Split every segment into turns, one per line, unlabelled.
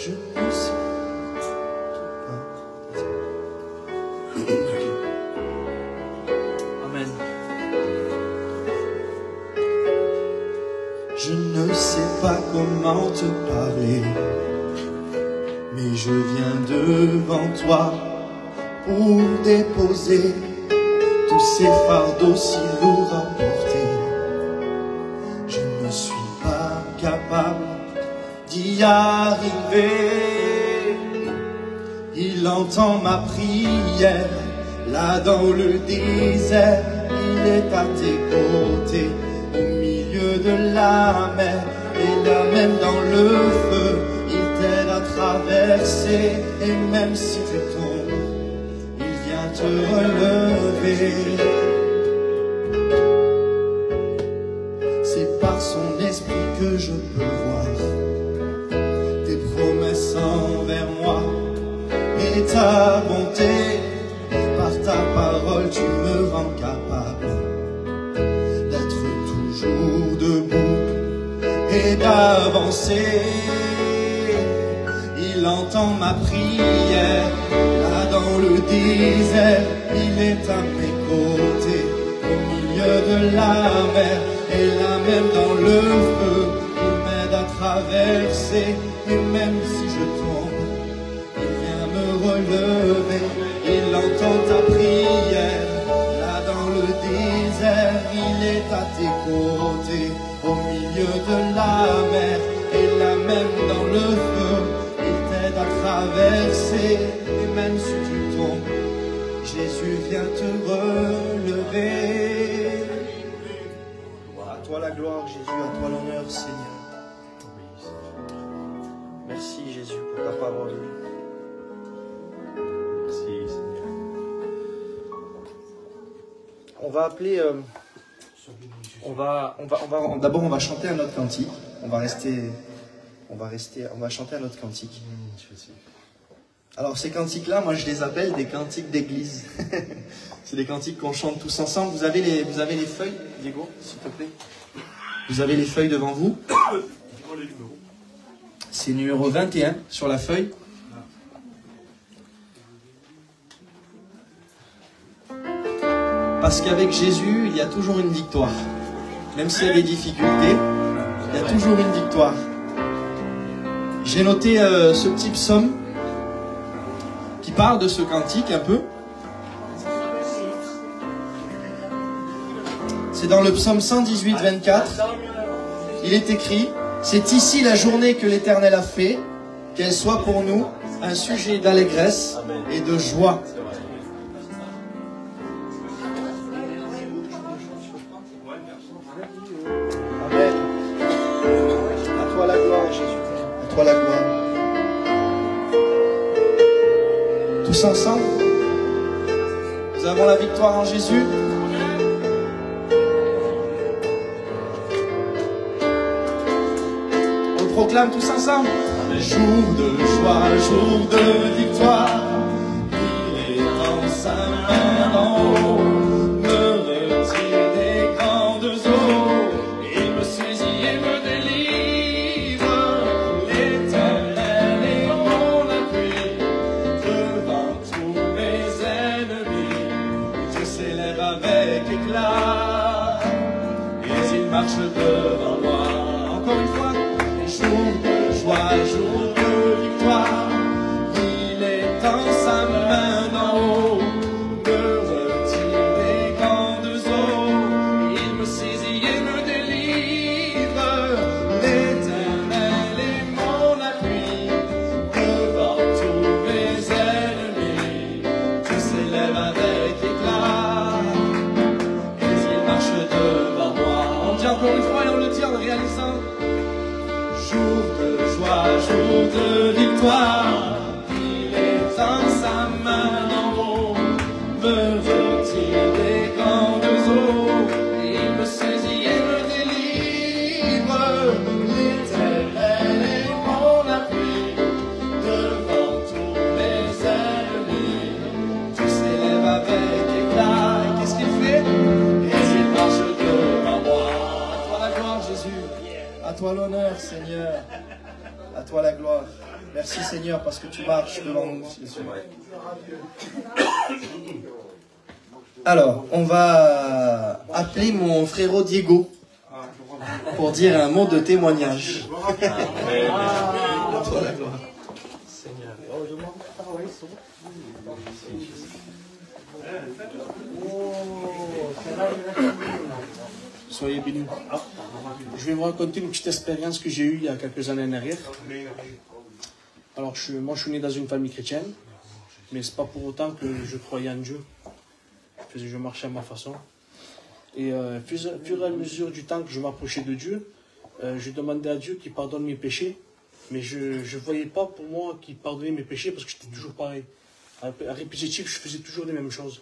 Je ne sais pas. Amen. Je ne sais pas comment te parler, mais je viens devant toi pour déposer tous ces fardeaux si lourds à porter. Je ne suis pas capable d'y arriver. Il entend ma prière, là dans le désert, il est à tes côtés, au milieu de la mer, et là même dans le feu, il t'aide à traverser, et même si tu tombes, il vient te relever. C'est par son esprit que je peux voir tes promesses envers moi et ta bonté. Par ta parole tu me rends capable d'être toujours debout et d'avancer. Il entend ma prière, là dans le désert, il est à mes côtés, au milieu de la mer, et là même dans le feu, il m'aide à traverser, et même si je tombe, il vient me relever. Il entend ta prière, là dans le désert, il est à tes côtés, au milieu de la mer, et là même dans le feu, il t'aide à traverser, et même si tu tombes, Jésus vient te relever. À toi la gloire, Jésus, à toi l'honneur, Seigneur. Merci, Jésus, pour ta parole. Merci, Seigneur. On va appeler... D'abord, on va chanter un autre cantique. On va chanter un autre cantique. Alors, ces cantiques-là, moi, je les appelle des cantiques d'église. C'est des cantiques qu'on chante tous ensemble. Vous avez les feuilles, Diego, s'il te plaît. Vous avez les feuilles devant vous. C'est numéro 21 sur la feuille. Parce qu'avec Jésus, il y a toujours une victoire. Même s'il y a des difficultés, il y a toujours une victoire. J'ai noté ce petit psaume qui parle de ce cantique un peu. C'est dans le psaume 118, 24. Il est écrit: c'est ici la journée que l'Éternel a fait, qu'elle soit pour nous un sujet d'allégresse et de joie. Amen. À toi la gloire, Jésus. À toi la gloire. Tous ensemble, nous avons la victoire en Jésus. On le proclame tous ensemble. Jour de joie, jour de victoire, il est dans sa main en haut, me retire des grandes eaux, il me saisit et me délivre. L'Éternel est mon appui devant tous mes ennemis. Dieu s'élève avec éclat et il marche devant moi. Encore une fois, jour de joie, jour de victoire, il est dans sa main d'en haut, me retire des grandes eaux, il me saisit et me délivre. L'Éternel est mon appui devant tous mes ennemis. Dieu s'élève avec éclat et il marche devant moi. On dit encore une fois et on le dit en le réalisant. Jour de joie, jour de victoire, il est dans sa main d'en haut, me retire des grandes eaux, il me saisit et me délivre. L'Éternel est mon appui devant tous mes ennemis. Tout s'élève avec éclat. Et qu'est-ce qu'il fait? Et il marche devant moi. À toi la gloire, Jésus. À toi l'honneur, Seigneur. À toi la gloire. Merci Seigneur parce que tu marches devant nous, Jésus. Alors, on va appeler mon frérot Diego pour dire un mot de témoignage. Soyez bénis. Je vais vous raconter une petite expérience que j'ai eue il y a quelques années en arrière. Alors, moi, je suis né dans une famille chrétienne, mais c'est pas pour autant que je croyais en Dieu. Je marchais à ma façon. Et au fur et à mesure du temps que je m'approchais de Dieu, je demandais à Dieu qu'il pardonne mes péchés, mais je ne voyais pas pour moi qu'il pardonnait mes péchés parce que j'étais toujours pareil. À répétitif, je faisais toujours les mêmes choses.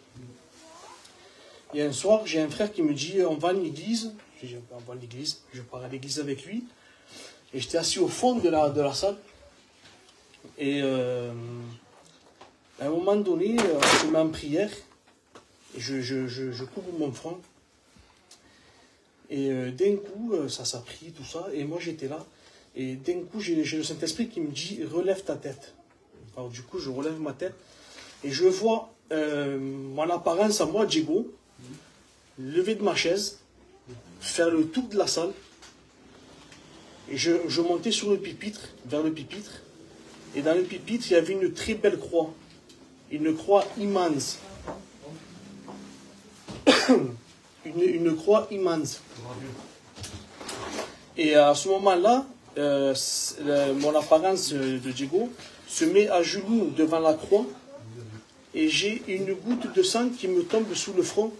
Et un soir, j'ai un frère qui me dit, on va à l'église. Je dis, on va à l'église. Je pars à l'église avec lui. Et j'étais assis au fond de la salle. Et à un moment donné, je me mets en prière. Et je couvre mon front. Et d'un coup, ça prie, tout ça. Et moi, j'étais là. Et d'un coup, j'ai le Saint-Esprit qui me dit, relève ta tête. Alors du coup, je relève ma tête. Et je vois mon apparence à moi, Diego, lever de ma chaise, faire le tour de la salle. Et je montais sur le pupitre, vers le pupitre. Et dans le pupitre, il y avait une très belle croix. Une croix immense. une croix immense. Et à ce moment-là, mon apparence de Diego se met à genoux devant la croix. Et j'ai une goutte de sang qui me tombe sous le front.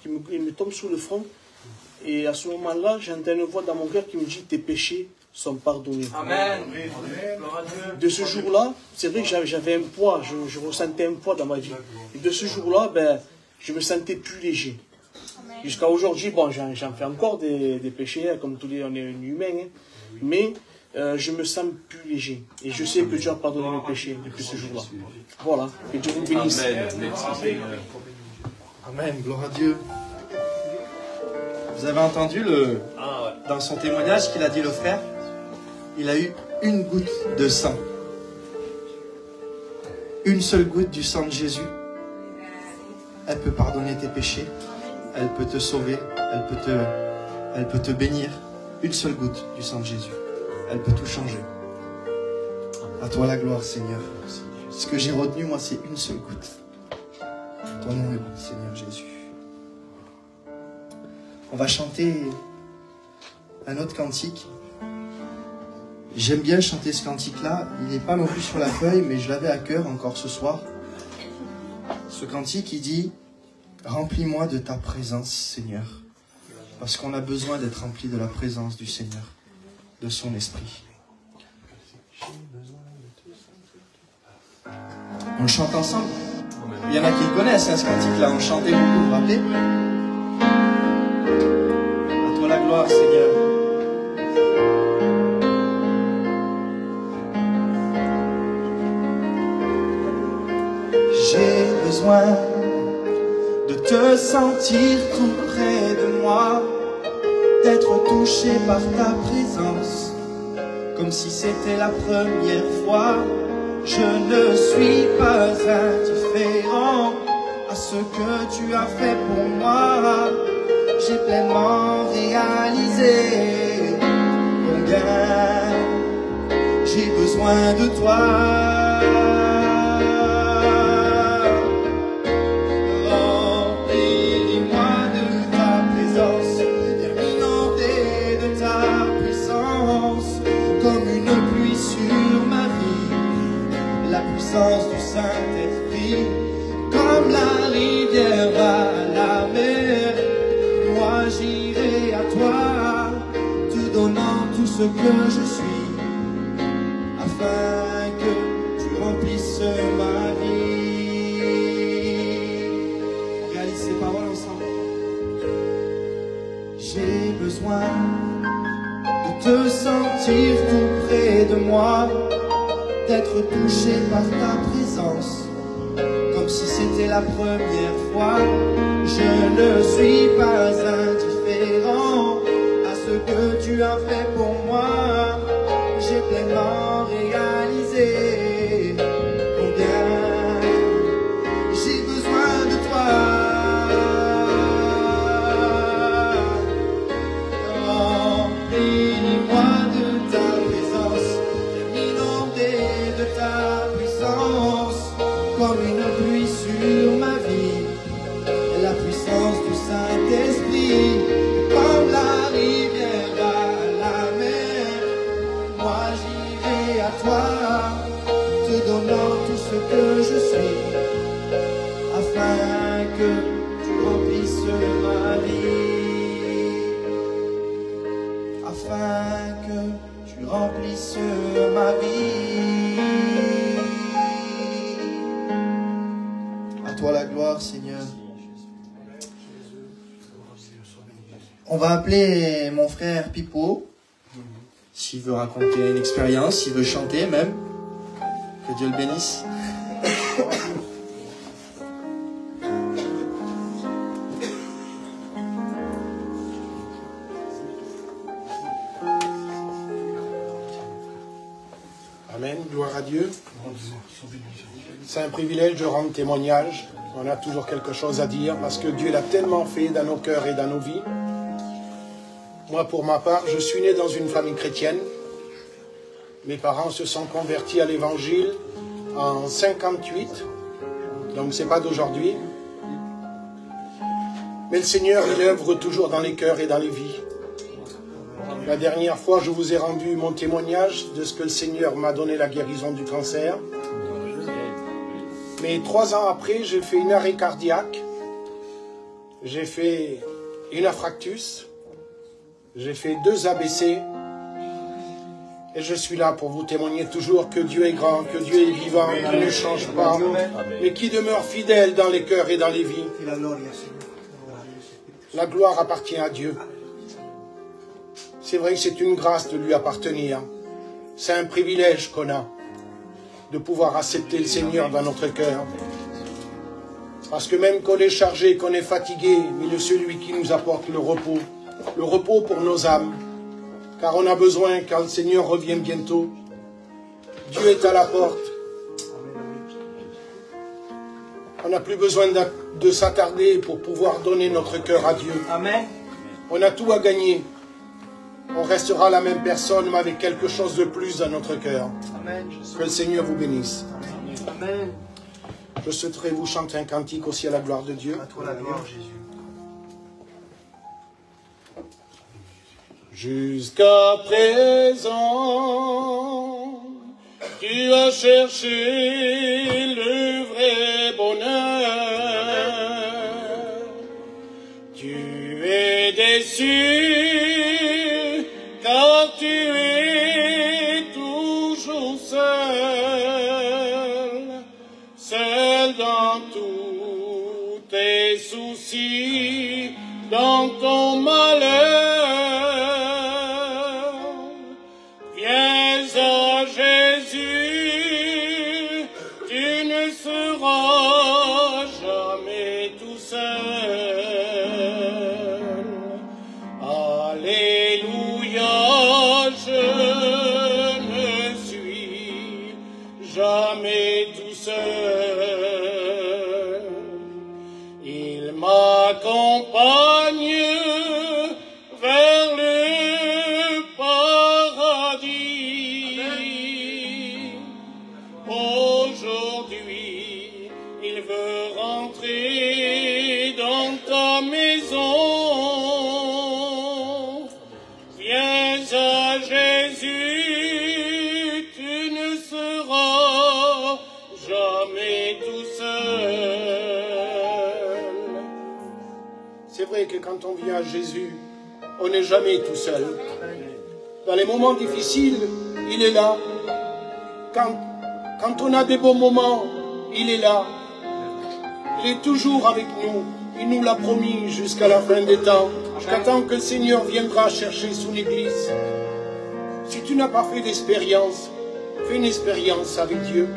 Il me tombe sous le front. Et à ce moment-là, j'entends une voix dans mon cœur qui me dit, tes péchés sont pardonnés. Amen. De ce jour-là, c'est vrai que j'avais un poids, je ressentais un poids dans ma vie. Et de ce jour-là, je me sentais plus léger. Jusqu'à aujourd'hui, bon, j'en fais encore des péchés, comme tous les, on est humains, hein, mais je me sens plus léger. Et je sais que Dieu a pardonné mes péchés depuis ce jour-là. Voilà, que Dieu vous bénisse. Amen. Amen, gloire à Dieu. Vous avez entendu dans son témoignage qu'il a dit le frère, il a eu une goutte de sang. Une seule goutte du sang de Jésus. Elle peut pardonner tes péchés. Elle peut te sauver. Elle peut te bénir. Une seule goutte du sang de Jésus. Elle peut tout changer. À toi la gloire, Seigneur. Ce que j'ai retenu, moi, c'est une seule goutte. Ton nom est bon, Seigneur Jésus. On va chanter un autre cantique. J'aime bien chanter ce cantique-là. Il n'est pas non plus sur la feuille, mais je l'avais à cœur encore ce soir. Ce cantique, il dit « Remplis-moi de ta présence, Seigneur. » Parce qu'on a besoin d'être rempli de la présence du Seigneur, de son esprit. On le chante ensemble. Il y en a qui le connaissent, hein, ce cantique-là. On le chantait beaucoup, vous vous rappelez? À toi la gloire, Seigneur. J'ai besoin de te sentir tout près de moi, d'être touché par ta présence, comme si c'était la première fois. Je ne suis pas indifférent à ce que tu as fait pour moi. J'ai pleinement réalisé combien j'ai besoin de toi. Du Saint-Esprit, comme la rivière va à la mer, moi j'irai à toi, te donnant tout ce que je suis, afin que tu remplisses ma vie. On réalise ces paroles ensemble. J'ai besoin de te sentir tout près de moi, d'être touché par ta présence, comme si c'était la première fois. Je ne suis pas indifférent à ce que tu as fait pour moi. J'ai pleinement que tu remplisses ma vie, afin que tu remplisses ma vie. À toi la gloire, Seigneur. On va appeler mon frère Pipo, s'il veut raconter une expérience, s'il veut chanter même. Que Dieu le bénisse.
Amen, gloire à Dieu. C'est un privilège de rendre témoignage. On a toujours quelque chose à dire parce que Dieu l'a tellement fait dans nos cœurs et dans nos vies. Moi, pour ma part, je suis né dans une famille chrétienne. Mes parents se sont convertis à l'évangile en 58, donc c'est pas d'aujourd'hui. Mais le Seigneur, il œuvre toujours dans les cœurs et dans les vies. La dernière fois, je vous ai rendu mon témoignage de ce que le Seigneur m'a donné la guérison du cancer. Mais 3 ans après, j'ai fait une arrêt cardiaque, j'ai fait une infarctus, j'ai fait 2 AVC, et je suis là pour vous témoigner toujours que Dieu est grand, que Dieu est vivant, qu'il ne change pas, mais qui demeure fidèle dans les cœurs et dans les vies. La gloire appartient à Dieu. C'est vrai que c'est une grâce de lui appartenir. C'est un privilège qu'on a de pouvoir accepter le Seigneur dans notre cœur. Parce que même qu'on est chargé, qu'on est fatigué, il est celui qui nous apporte le repos pour nos âmes. Car on a besoin, quand le Seigneur revient bientôt, Dieu est à la porte. On n'a plus besoin de s'attarder pour pouvoir donner notre cœur à Dieu.
Amen.
On a tout à gagner. On restera la même personne, mais avec quelque chose de plus dans notre cœur.
Amen.
Que le Seigneur vous bénisse.
Amen.
Je souhaiterais vous chanter un cantique aussi à la gloire de Dieu.
À toi la gloire, Jésus.
Jusqu'à présent, tu as cherché le vrai bonheur. Tu es déçu, car tu es toujours seul, seul dans tous tes soucis, dans ton malheur. Viens à Jésus, tu ne seras jamais tout seul. Alléluia, je ne suis jamais tout seul. Il m'accompagne vers le paradis. Aujourd'hui, il veut rentrer dans ta maison. Viens à Jésus, tu ne seras jamais tout seul. C'est vrai que quand on vient à Jésus, on n'est jamais tout seul. Dans les moments difficiles, il est là. Quand on a des bons moments, il est là. Il est toujours avec nous. Il nous l'a promis jusqu'à la fin des temps. Jusqu'à temps que le Seigneur viendra chercher son Église. Si tu n'as pas fait d'expérience, fais une expérience avec Dieu.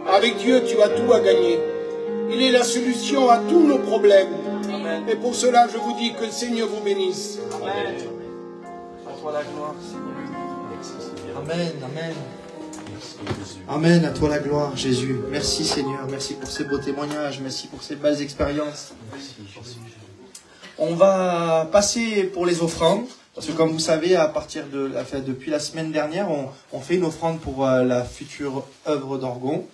Avec Dieu, tu as tout à gagner. Il est la solution à tous nos problèmes. Et pour cela, je vous dis que le Seigneur vous bénisse.
Amen. À toi la gloire, Seigneur. Amen, amen. Amen, à toi la gloire, Jésus. Merci Seigneur, merci pour ces beaux témoignages, merci pour ces belles expériences. On va passer pour les offrandes, parce que comme vous savez, depuis la semaine dernière, on fait une offrande pour la future œuvre d'Orgon.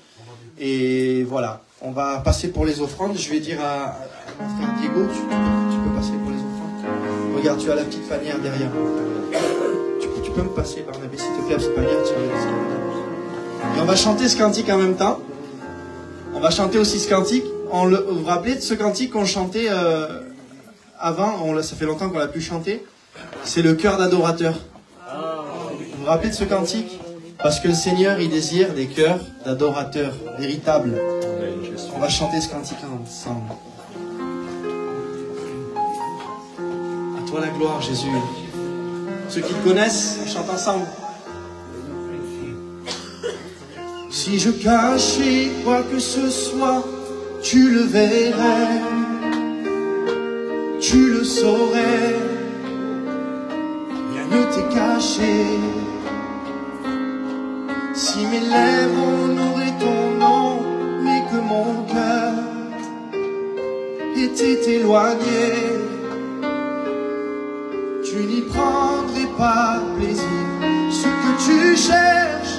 Et voilà, on va passer pour les offrandes. Je vais dire à mon frère Diego, tu peux passer pour les offrandes. Regarde, tu as la petite panière derrière. Tu peux me passer, Barnabé, s'il te plaît, la petite panière, tu regardes. Et on va chanter ce cantique en même temps. On va chanter aussi ce cantique.
vous vous rappelez de ce cantique qu'on chantait avant, ça fait longtemps qu'on l'a pu chanter. C'est le cœur d'adorateur. Vous vous rappelez de ce cantique? Parce que le Seigneur, il désire des cœurs d'adorateurs véritables. On va chanter ce cantique ensemble. À toi la gloire, Jésus. Ceux qui te connaissent, on chante ensemble. Si je cachais quoi que ce soit, tu le verrais, tu le saurais, rien ne t'est caché. Si mes lèvres honoraient ton nom, mais que mon cœur était éloigné, tu n'y prendrais pas plaisir. Ce que tu cherches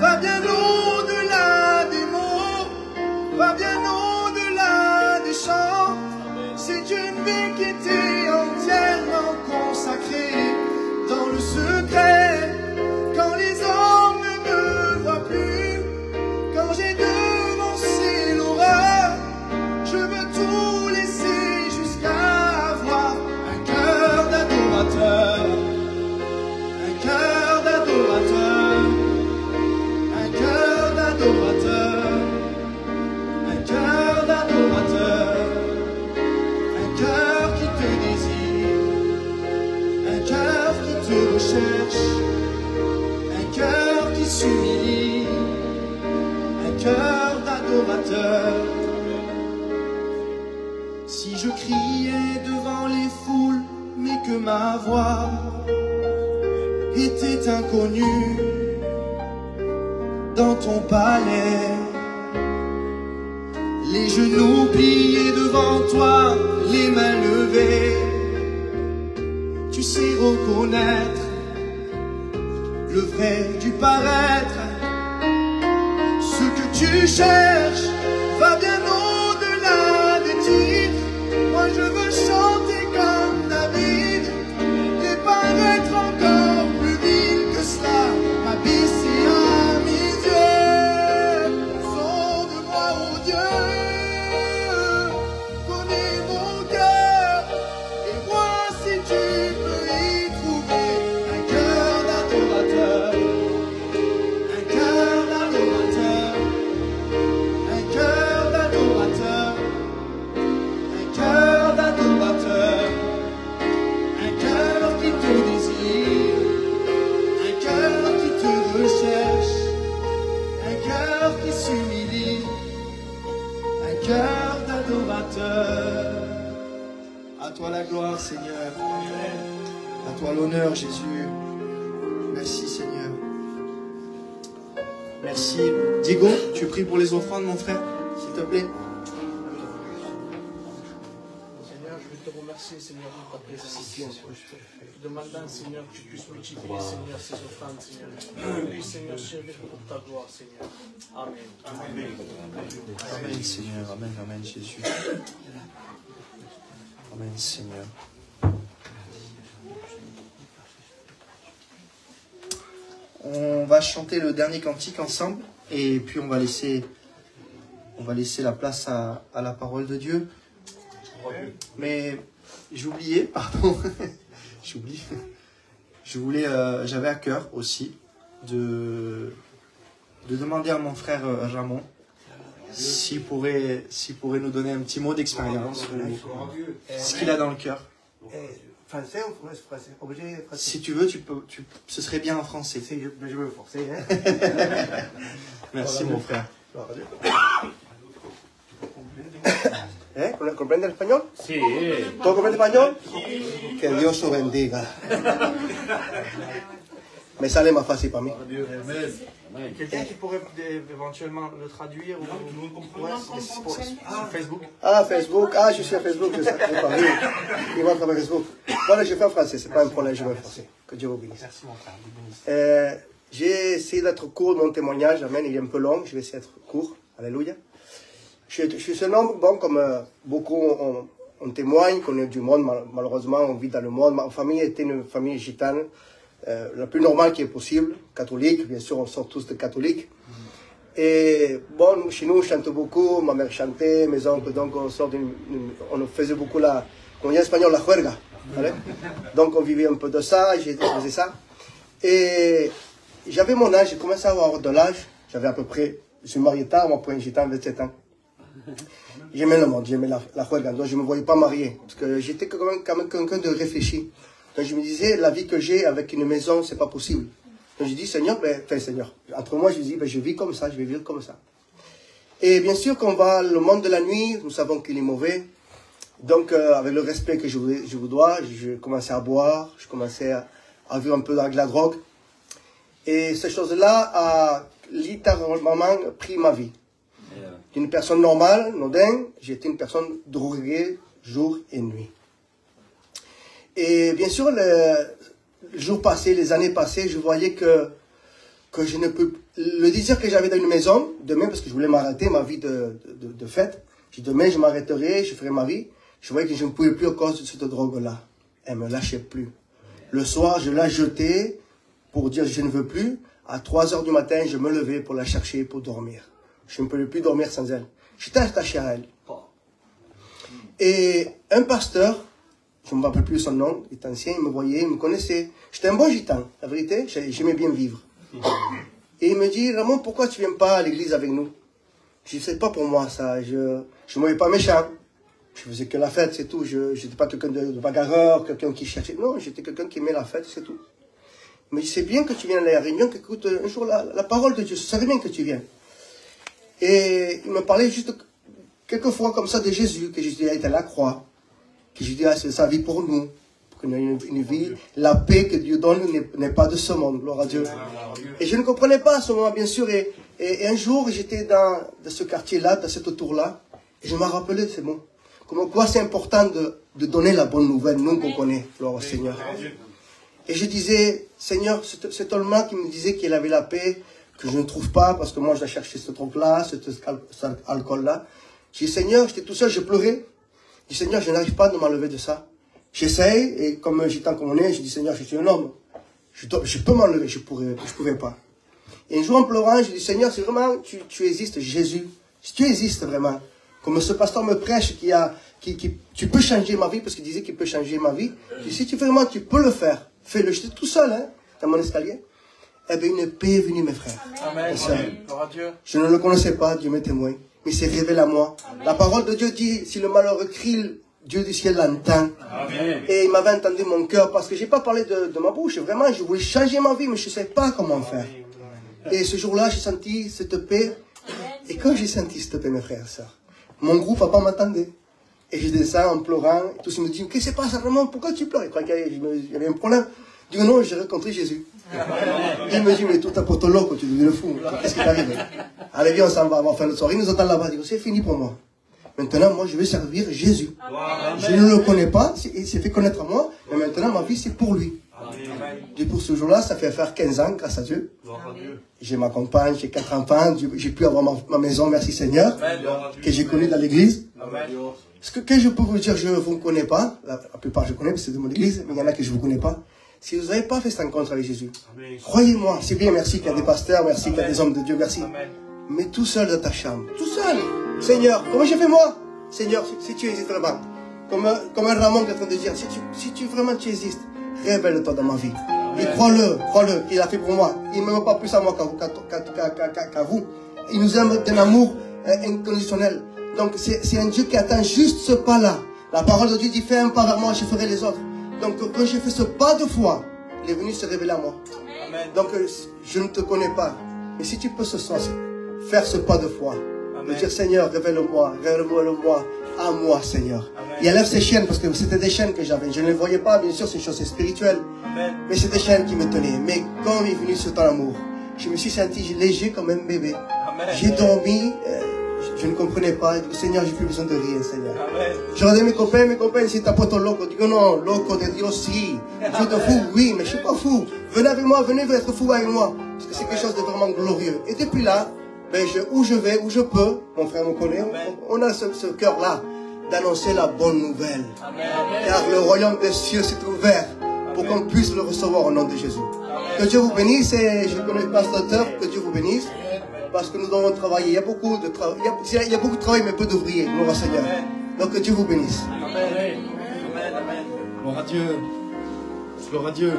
va bien au-delà des mots, va bien au-delà des chants. C'est une vie qui était entièrement consacrée dans le secret. Quand les hommes ne me voient plus, quand j'ai devancé l'horreur, je veux tout laisser jusqu'à avoir un cœur d'adorateur, un cœur d'adorateur, un cœur d'adorateur, un cœur d'adorateur, un cœur qui te désire, un cœur qui te recherche, un cœur qui s'humilie, un cœur d'adorateur. Si je criais devant les foules, mais que ma voix était inconnue dans ton palais, les genoux pliés devant toi, les mains levées, tu sais reconnaître le vrai du paraître. Ce que tu cherches va bien au-delà des titres. Moi je veux chanter comme David et paraître encore plus vil que cela, abaisser à mes yeux. Sonde-moi, oh Dieu, connais mon cœur et vois si tu peux y trouver un cœur d'adorateur, un cœur d'adorateur, un cœur d'adorateur, un cœur d'adorateur, un cœur qui te désire, un cœur qui te recherche, un cœur qui s'humilie, un cœur d'adorateur. À toi la gloire, Seigneur. À toi l'honneur, Jésus. Merci, Seigneur. Merci. Diego, tu pries pour les offrandes, mon frère, s'il te plaît.
Seigneur, je veux te remercier, Seigneur, pour ta présence. Demandant, Seigneur, que tu puisses multiplier, Seigneur, ces offrandes, Seigneur. Oui, Seigneur, servir pour ta gloire, Seigneur. Amen. Amen.
Amen, Seigneur. Amen, amen, Jésus. Amen, Seigneur. On va chanter le dernier cantique ensemble et puis on va laisser la place à la parole de Dieu. Mais j'oubliais, pardon, j'oublie. J'avais à cœur aussi de demander à mon frère Ramon s'il pourrait nous donner un petit mot d'expérience ou ce qu'il a dans le cœur.
Français ou français? Obligé français.
Si tu veux, ce serait bien en français.
Je veux forcer, hein.
Merci mon frère.
¿Eh? ¿Comprende el español?
Sí.
¿Todo comprende español? Que Dios os bendiga. Me sale más fácil para mí.
Quelqu'un qui pourrait éventuellement le traduire ou sur Facebook?
Ah, Facebook. Ah, je suis à Facebook. Je sais pas. Oui. Il va travailler Facebook. Voilà, je fais en français. C'est pas un problème, je vais en français. Que Dieu vous bénisse.
Merci mon frère.
J'ai essayé d'être court de mon témoignage. Amen. Il est un peu long. Je vais essayer d'être court. Alléluia. Je suis un homme, bon, comme beaucoup on témoigne, qu'on est du monde, malheureusement, on vit dans le monde. Ma famille était une famille gitane, la plus normale qui est possible, catholique, bien sûr, on sort tous de catholiques. Et bon, chez nous, on chante beaucoup, ma mère chantait, mes oncles, donc on faisait beaucoup on dit en espagnol, la juerga. Donc on vivait un peu de ça, je faisais ça. Et j'avais mon âge, j'ai commencé à avoir de l'âge, j'avais à peu près, je suis marié tard, moi, j'étais en 27 ans. J'aimais le monde, j'aimais la juerga, donc je ne me voyais pas marié, parce que j'étais quand même quelqu'un de réfléchi. Donc je me disais, la vie que j'ai avec une maison, c'est pas possible. Donc je dis, Seigneur, Seigneur, entre moi, je dis, je vis comme ça, je vais vivre comme ça. Et bien sûr, quand on va le monde de la nuit, nous savons qu'il est mauvais. Donc, avec le respect que je vous dois, je commençais à boire, je commençais à vivre un peu avec la drogue. Et cette chose-là a littéralement pris ma vie. D'une personne normale, nodin, j'étais une personne droguée jour et nuit. Et bien sûr, le jour passé, les années passées, je voyais que je ne peux... Le désir que j'avais dans une maison, demain, parce que je voulais m'arrêter, ma vie de fête, je dis demain, je m'arrêterai, je ferai ma vie. Je voyais que je ne pouvais plus à cause de cette drogue-là. Elle ne me lâchait plus. Le soir, je la jetais pour dire je ne veux plus. À 3 h du matin, je me levais pour la chercher, pour dormir. Je ne pouvais plus dormir sans elle. J'étais attaché à elle. Et un pasteur, je ne me rappelle plus son nom, il est ancien, il me voyait, il me connaissait. J'étais un bon gitan, la vérité, j'aimais bien vivre. Et il me dit, Ramon, pourquoi tu ne viens pas à l'église avec nous? Je dis, c'est pas pour moi ça, je ne me voyais pas méchant. Je faisais que la fête, c'est tout. Je n'étais pas quelqu'un de bagarreur, quelqu'un qui cherchait. Non, j'étais quelqu'un qui aimait la fête, c'est tout. Mais c'est bien que tu viennes à la réunion, que écoute un jour la parole de Dieu. Je savais bien que tu viens. Et il me parlait juste quelques fois comme ça de Jésus, que Jésus a été à la croix, que Jésus a sa vie pour nous, pour qu'on ait une vie. La paix que Dieu donne n'est pas de ce monde, gloire à Dieu. Et je ne comprenais pas à ce moment, bien sûr. Et un jour, j'étais dans ce quartier-là, dans cette tour-là, et je me rappelais de ces mots. Comme quoi c'est important de donner la bonne nouvelle, nous qu'on connaît, gloire au Seigneur. Et je disais, Seigneur, cet homme-là qui me disait qu'il avait la paix, que je ne trouve pas, parce que moi je cherchais ce truc-là, cet alcool-là. Je dis, Seigneur, j'étais tout seul, je pleurais. Je dis, Seigneur, je n'arrive pas de m'enlever de ça. J'essaye, et comme j'étais comme on est, je dis, Seigneur, je suis un homme. Je peux m'enlever, je pouvais pas. Et un jour en pleurant, je dis, Seigneur, si vraiment tu existes, Jésus, si tu existes vraiment, comme ce pasteur me prêche, tu peux changer ma vie, parce qu'il disait qu'il peut changer ma vie. Et si vraiment tu peux le faire, fais-le. J'étais tout seul, hein, dans mon escalier. Eh bien, une paix est venue, mes frères. Amen. Je ne le connaissais pas, Dieu m'est témoin. Mais il s'est révélé à moi. Amen. La parole de Dieu dit, si le malheureux crie, Dieu du ciel l'entend. Et il m'avait entendu mon cœur, parce que je n'ai pas parlé de ma bouche. Vraiment, je voulais changer ma vie, mais je ne savais pas comment faire. Et ce jour-là, j'ai senti cette paix. Et quand j'ai senti cette paix, mes frères et sœurs, mon groupe papa m'attendait. Et je descends en pleurant. Et tous ils me disent, qu'est-ce qui se passe, Ramon? Pourquoi tu pleures? Il croyait qu'il y avait un problème. Je dis, non, j'ai rencontré Jésus. Il me dit, mais tout à pour ton loco, tu deviens le fou. Qu'est-ce qui t'arrive? Allez, viens, on s'en va, on va faire notre soirée. Ils nous attendent là-bas. Je dis, c'est fini pour moi. Maintenant, moi, je vais servir Jésus. Je ne le connais pas. Il s'est fait connaître à moi. Mais maintenant, ma vie, c'est pour lui. Et pour ce jour-là, ça fait faire 15 ans, grâce à Dieu. J'ai ma compagne, j'ai 4 enfants, j'ai pu avoir ma maison, merci Seigneur, que j'ai connue dans l'église. Ce que je peux vous dire, je ne vous connais pas, la plupart je connais, parce que c'est de mon église, mais il y en a que je ne vous connais pas. Si vous n'avez pas fait cette rencontre avec Jésus, croyez-moi, c'est bien, merci qu'il y a des pasteurs, merci qu'il y a des hommes de Dieu, merci. Mais tout seul dans ta chambre, tout seul. Seigneur, comment j'ai fait moi? Seigneur, si tu existes vraiment, comme un Ramon qui est en train de dire, si vraiment tu existes, révèle-toi dans ma vie. Et crois-le, il a fait pour moi. Il ne m'aime pas plus à moi qu'à vous. Il nous aime d'un amour inconditionnel. Donc c'est un Dieu qui attend juste ce pas-là. La parole de Dieu dit, fais un pas vers moi, je ferai les autres. Donc quand j'ai fait ce pas de foi, il est venu se révéler à moi. Amen. Donc je ne te connais pas. Mais si tu peux ce soir faire ce pas de foi, me dire, Seigneur, révèle-moi à moi, Seigneur. Amen. Il enlève ces chaînes, parce que c'était des chaînes que j'avais. Je ne les voyais pas, bien sûr, c'est une chose spirituelle. Amen. Mais c'est des chaînes qui me tenaient. Mais quand il est venu sur ton amour, je me suis senti léger comme un bébé. J'ai dormi, je ne comprenais pas. Je dis, Seigneur, j'ai plus besoin de rien, Seigneur. Amen. Je regardais mes copains, c'est ta pote loco. Je dis, non, loco de Dieu, si. Vous êtes fou, oui, mais je ne suis pas fou. Venez avec moi, venez être fou avec moi. Parce que c'est quelque chose de vraiment glorieux. Et depuis là, ben où je vais, où je peux, mon frère me connaît, on a ce cœur-là d'annoncer la bonne nouvelle. Amen. Car le royaume des cieux s'est ouvert pour qu'on puisse le recevoir au nom de Jésus. Amen. Que Dieu vous bénisse, et je connais le pasteur, que Dieu vous bénisse. parce que nous devons travailler. Il y a beaucoup de travail, il y a beaucoup de travail, mais peu d'ouvriers, gloire au Seigneur. Donc que Dieu vous bénisse.
Amen. Amen.
Gloire à Dieu. Gloire à Dieu.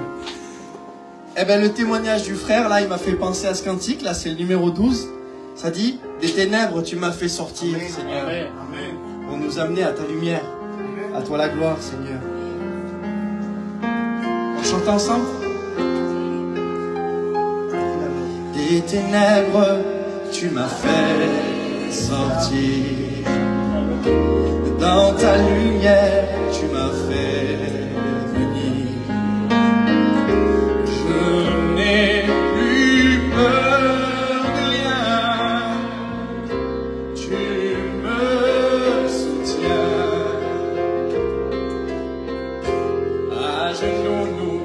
Eh bien, le témoignage du frère, là, il m'a fait penser à ce cantique. Là, c'est le numéro 12. Ça dit, des ténèbres, tu m'as fait sortir,
Amen.
Seigneur.
Amen.
Pour nous amener à ta lumière. À toi la gloire, Seigneur. On chante ensemble. Des ténèbres, tu m'as fait sortir. Dans ta lumière, tu m'as fait venir.
Je n'ai plus peur de rien, tu me soutiens. À genoux nous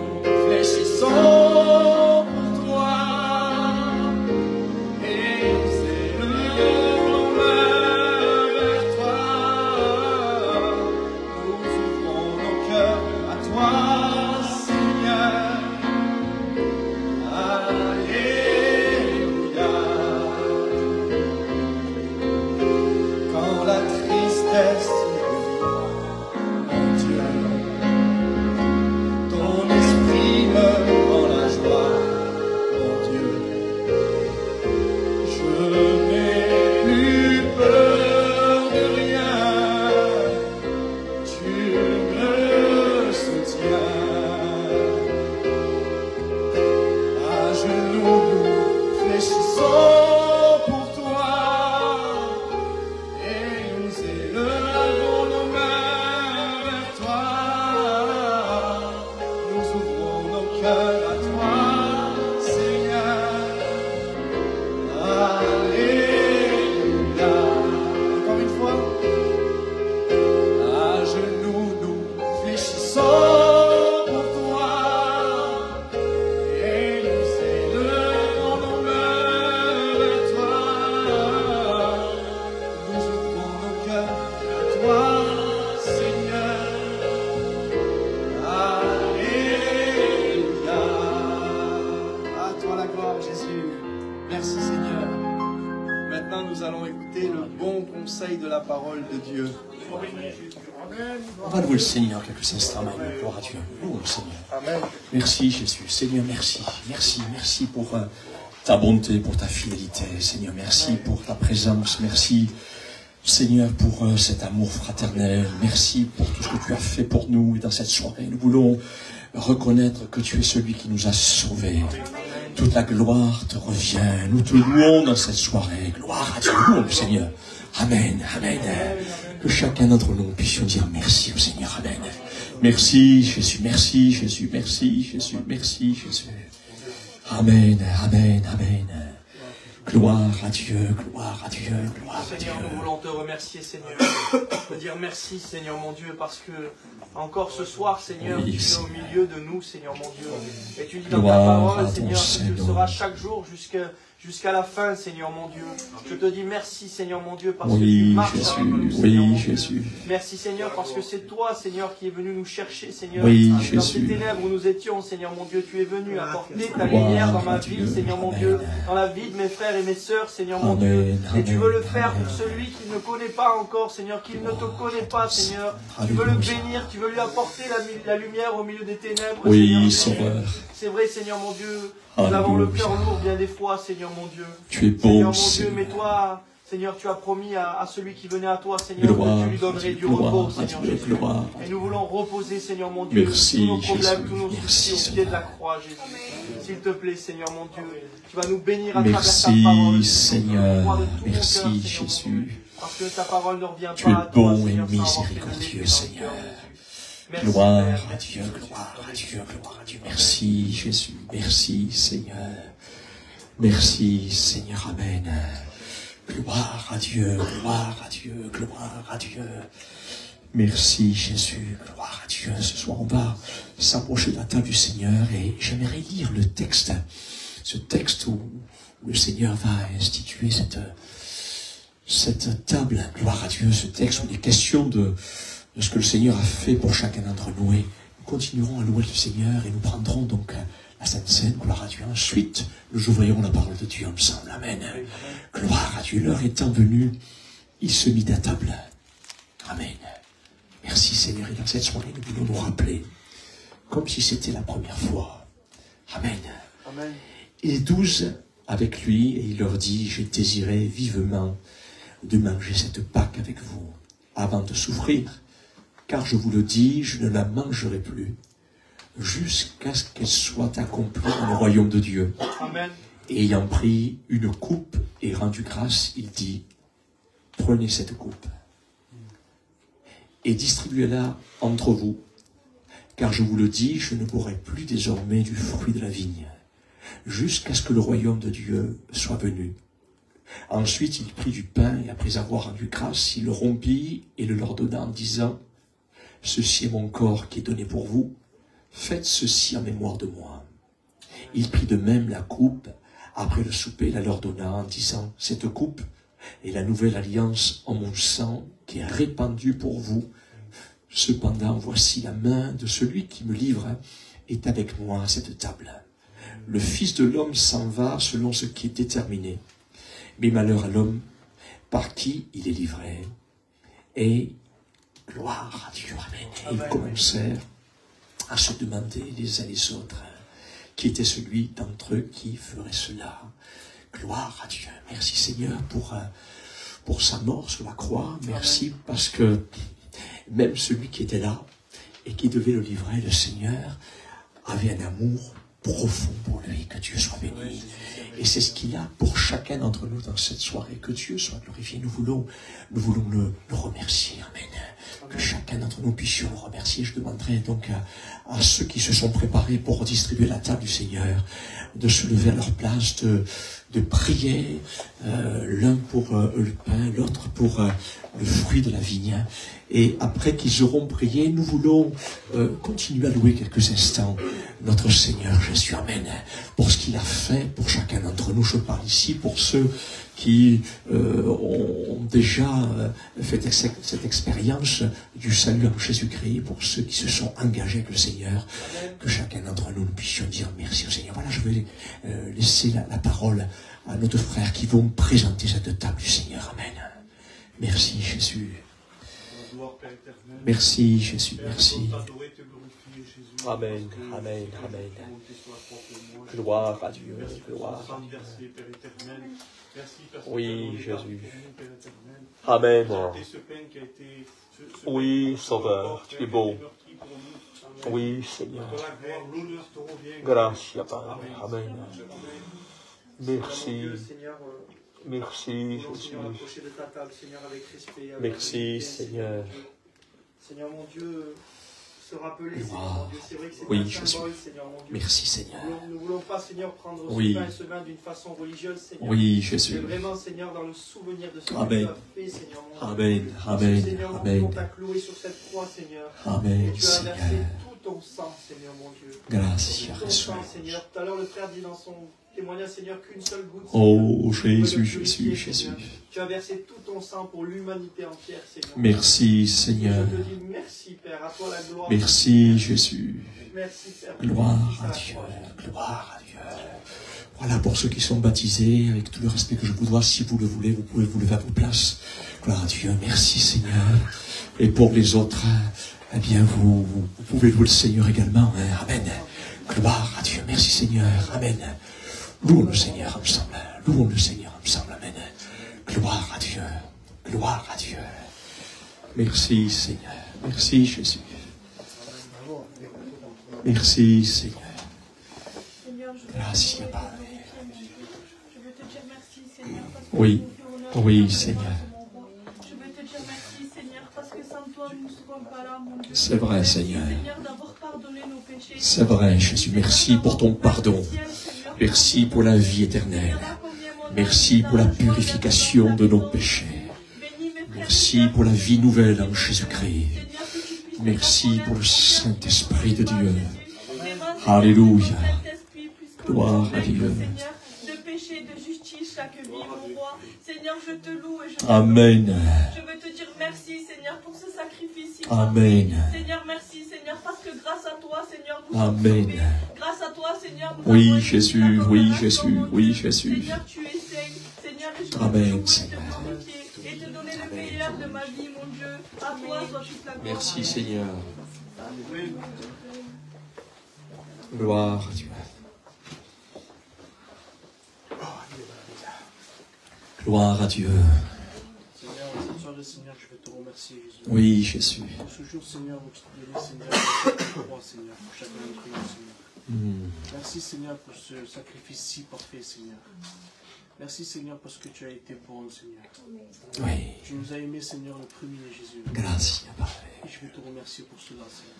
fléchissons pour toi, et c'est le main vers toi. Nous ouvrons nos cœurs à toi, Seigneur. Alléluia. Quand la tristesse revient, mon Dieu, ton esprit me rend la joie, mon Dieu. Je n'ai plus peur de rien, tu me soutiens. À genoux nous fléchissons pour toi, et nous élevons nos mains vers toi. Nous ouvrons nos cœurs à toi, Seigneur. Alléluia. Encore une fois. À genoux nous fléchissons pour toi, et nous élevons nos mains vers toi. Nous ouvrons nos cœurs à toi, Seigneur. Alléluia.
À toi la gloire, Jésus. Merci, Seigneur. Maintenant, nous allons écouter le bon conseil de la parole de Dieu.
On va louer le Seigneur quelques instants maintenant. Gloire à Dieu. Louons le Seigneur.
Amen.
Merci Jésus. Seigneur, merci. Merci, merci pour ta bonté, pour ta fidélité. Seigneur, merci pour ta présence. Merci, Seigneur, pour cet amour fraternel. Merci pour tout ce que tu as fait pour nous. Et dans cette soirée, nous voulons reconnaître que tu es celui qui nous a sauvés. Toute la gloire te revient. Nous te louons dans cette soirée. Gloire à Dieu. Louons le Seigneur. Amen. Amen. Que chacun d'entre nous puissions dire merci au Seigneur. Amen. Merci Jésus. Merci Jésus. Merci Jésus. Merci Jésus. Amen. Amen. Amen. Gloire à Dieu. Gloire à Dieu. Gloire à Dieu.
Seigneur, nous voulons te remercier, Seigneur. Te dire merci, Seigneur mon Dieu, parce que encore ce soir, Seigneur,
Oui,
tu es au
Seigneur.
milieu de nous, Seigneur mon Dieu. Et tu dis dans ta
Gloire à
parole,
ton
Seigneur, que tu le
Seigneur.
seras chaque jour jusqu'à la fin, Seigneur mon Dieu. Je te dis merci, Seigneur mon Dieu, parce que tu
Oui,
marches
Jésus.
avec nous, Seigneur mon
Oui,
Dieu.
Jésus.
Merci, Seigneur, parce que c'est toi, Seigneur, qui est venu nous chercher, Seigneur.
Oui,
Dans ces
Jésus.
ténèbres où nous étions, Seigneur mon Dieu, tu es venu apporter ta
Gloire
lumière dans
à
ma
Dieu.
vie, Seigneur mon
Amen.
Dieu, dans la vie de mes frères et mes sœurs, Seigneur mon
Amen.
Dieu. Et tu veux le
Amen.
faire
Amen.
pour celui qui ne connaît pas encore, Seigneur, qui ne te connaît pas, Seigneur. Tu veux le
Alléluia.
bénir, tu veux lui apporter la lumière au milieu des ténèbres,
Oui,
Seigneur.
Sauveur.
C'est vrai, Seigneur mon Dieu, nous avons le cœur lourd bien des fois, Seigneur mon Dieu.
Tu es
Seigneur
bon,
mon Dieu,
Seigneur.
mais toi, Seigneur, tu as promis à celui qui venait à toi, Seigneur,
Gloire
que tu lui donnerais du
gloire
repos,
à
Seigneur
Dieu,
Jésus.
gloire.
Et nous voulons reposer, Seigneur mon Dieu,
Merci,
tous nos problèmes,
Jésus.
tous nos
Merci,
soucis au pied de la
Seigneur.
croix, Jésus. S'il te plaît, Seigneur mon Dieu, tu vas nous bénir à travers ta
Merci,
parole.
Seigneur.
Crois de tout mon
Merci,
cœur, Seigneur mon
Jésus.
Dieu, parce que ta parole ne revient
Tu
pas
es
à toi,
bon et
Seigneur, sans avoir fait de
miséricordieux,
l'effet dans le
Seigneur.
cœur, Jésus. Merci,
Gloire
Père.
à Dieu, gloire à Dieu, gloire à Dieu. Merci, Jésus. Merci, Seigneur. Merci, Seigneur. Amen. Gloire à Dieu, gloire à Dieu, gloire à Dieu. Merci, Jésus. Gloire à Dieu. Ce soir, on va s'approcher de la table du Seigneur et j'aimerais lire le texte. Ce texte où le Seigneur va instituer cette table. Gloire à Dieu. Ce texte où il est question de ce que le Seigneur a fait pour chacun d'entre nous. Et nous continuerons à louer le Seigneur et nous prendrons donc la Sainte Seine, gloire à Dieu. Ensuite, nous ouvrirons la parole de Dieu ensemble. Amen. Gloire à Dieu. L'heure étant venue, il se mit à table. Amen. Merci Seigneur. Et dans cette soirée, nous voulons nous rappeler, comme si c'était la première fois. Amen.
Amen.
Et les 12 avec lui, et il leur dit, j'ai désiré vivement de manger cette Pâque avec vous, avant de souffrir, car je vous le dis, je ne la mangerai plus, jusqu'à ce qu'elle soit accomplie dans le royaume de Dieu.
Amen.
Et ayant pris une coupe et rendu grâce, il dit, prenez cette coupe et distribuez-la entre vous, car je vous le dis, je ne boirai plus désormais du fruit de la vigne, jusqu'à ce que le royaume de Dieu soit venu. Ensuite, il prit du pain, et après avoir rendu grâce, il le rompit et le leur donna en disant, ceci est mon corps qui est donné pour vous, faites ceci en mémoire de moi. Il prit de même la coupe, après le souper, la leur donna en disant, cette coupe est la nouvelle alliance en mon sang qui est répandue pour vous. Cependant, voici la main de celui qui me livre est avec moi à cette table. Le Fils de l'homme s'en va selon ce qui est déterminé. Mais malheur à l'homme par qui il est livré. Et gloire à Dieu. Amen. Et ils commencèrent à se demander les uns les autres qui était celui d'entre eux qui ferait cela. Gloire à Dieu. Merci Seigneur pour sa mort sur la croix. Merci parce que même celui qui était là et qui devait le livrer, le Seigneur, avait un amour profond pour lui. Que Dieu soit béni. Et c'est ce qu'il a pour chacun d'entre nous dans cette soirée. Que Dieu soit glorifié. Nous voulons le remercier. Amen. Que chacun d'entre nous puissions le remercier. Je demanderai donc à ceux qui se sont préparés pour distribuer la table du Seigneur de se lever à leur place, de prier, l'un pour le pain, l'autre pour le fruit de la vigne. Et après qu'ils auront prié, nous voulons continuer à louer quelques instants notre Seigneur Jésus. Amen. Pour ce qu'il a fait pour chacun d'entre nous. Je parle ici pour ceux qui ont déjà fait cette expérience du salut en Jésus-Christ, pour ceux qui se sont engagés avec le Seigneur, que chacun d'entre nous puissions dire merci au Seigneur. Voilà, je vais laisser la parole à nos deux frères qui vont présenter cette table du Seigneur. Amen. Merci Jésus. Merci Jésus, merci. Amen, amen, amen. Gloire à Dieu, gloire à Dieu. Oui, Jésus. Amen. Oui, Sauveur, tu es beau. Oui, Seigneur. Gracias, Padre. Amen. Merci. Merci, Jésus. Merci, Seigneur.
Seigneur mon Dieu, se rappeler,
Wow.
Seigneur mon Dieu, c'est vrai que c'est
Oui,
ta
Jésus.
parole, Seigneur mon Dieu.
Merci, Seigneur.
Nous ne voulons pas, Seigneur, prendre
Oui.
ce pain et ce vin d'une façon religieuse, Seigneur.
Oui,
Mais
Jésus.
vraiment, Seigneur, dans le souvenir de ce que
Amen.
tu as fait, Seigneur mon Dieu.
Amen,
Parce que,
amen,
Seigneur mon Dieu, on
amen.
t'a cloué sur cette croix, Seigneur.
Amen,
Et tu as versé
Seigneur.
tout ton sang, Seigneur mon Dieu.
Gracias,
Tout ton
Jesús.
sang, Seigneur. Tout à l'heure, le frère dit dans son témoignage, Seigneur, qu'une seule goutte.
Oh,
Seigneur,
Jésus,
pouvait le
Jésus,
purifier,
Jésus.
Seigneur. Tu as versé tout ton sang pour l'humanité entière, Seigneur.
Merci,
Je
Seigneur.
te dis merci, Père. À toi la gloire.
Merci, Jésus.
Merci, Père.
Gloire à
Merci,
Dieu.
Seigneur.
Gloire à Dieu. Voilà, pour ceux qui sont baptisés, avec tout le respect que je vous dois, si vous le voulez, vous pouvez vous lever à vos places. Gloire à Dieu. Merci, Seigneur. Et pour les autres, eh bien, vous pouvez louer le Seigneur également. Hein. Amen. Gloire à Dieu. Merci, Seigneur. Amen. Louons le Seigneur ensemble. Louons le Seigneur ensemble. Amen. Gloire à Dieu. Gloire à Dieu. Merci, Seigneur. Merci, Jésus. Merci, Seigneur.
Seigneur, je veux
Merci,
te
Papa.
Je veux te dire merci, Seigneur, parce que
Oui.
tu nous fais honneur.
Oui, Seigneur.
Je veux te dire merci, Seigneur, parce que sans toi, nous ne serons pas là, mon Dieu.
C'est vrai,
Merci,
Seigneur.
Seigneur, d'avoir pardonné nos péchés.
C'est vrai, Jésus. Merci pour ton pardon. Merci pour la vie éternelle. Merci pour la purification de nos péchés. Merci pour la vie nouvelle en Jésus-Christ. Merci pour le Saint-Esprit de Dieu. Alléluia. Gloire à Dieu.
De péché, de justice, chaque vie, mon roi. Seigneur, je te loue et je te
Amen.
Je veux te dire merci, Seigneur, pour ce sacrifice.
Amen.
Seigneur, merci, Seigneur, parce que grâce à toi, Seigneur, nous
Amen.
sommes sauvés. Grâce à toi, Seigneur,
Oui, Jésus, oui, Jésus, oui, Jésus.
Seigneur, tu es saint. Seigneur, et je
Amen,
veux te
Seigneur.
glorifier et te donner le meilleur de ma vie, mon Dieu. À toi soit toute la gloire.
Merci, Seigneur. Gloire à Dieu. Gloire à Dieu.
Seigneur, cette soirée, Seigneur, je veux te remercier, Jésus.
Oui, Jésus.
Pour ce jour, Seigneur, où tu te donnais, Seigneur, je crois, Seigneur, pour chacun d'entre nous, Seigneur. Merci, Seigneur, pour ce sacrifice si parfait, Seigneur. Merci, Seigneur, parce que tu as été bon, Seigneur.
Oui.
Tu nous as aimés, Seigneur, le premier, Jésus.
Grazie, Padre.
Et je veux te remercier pour cela, Seigneur.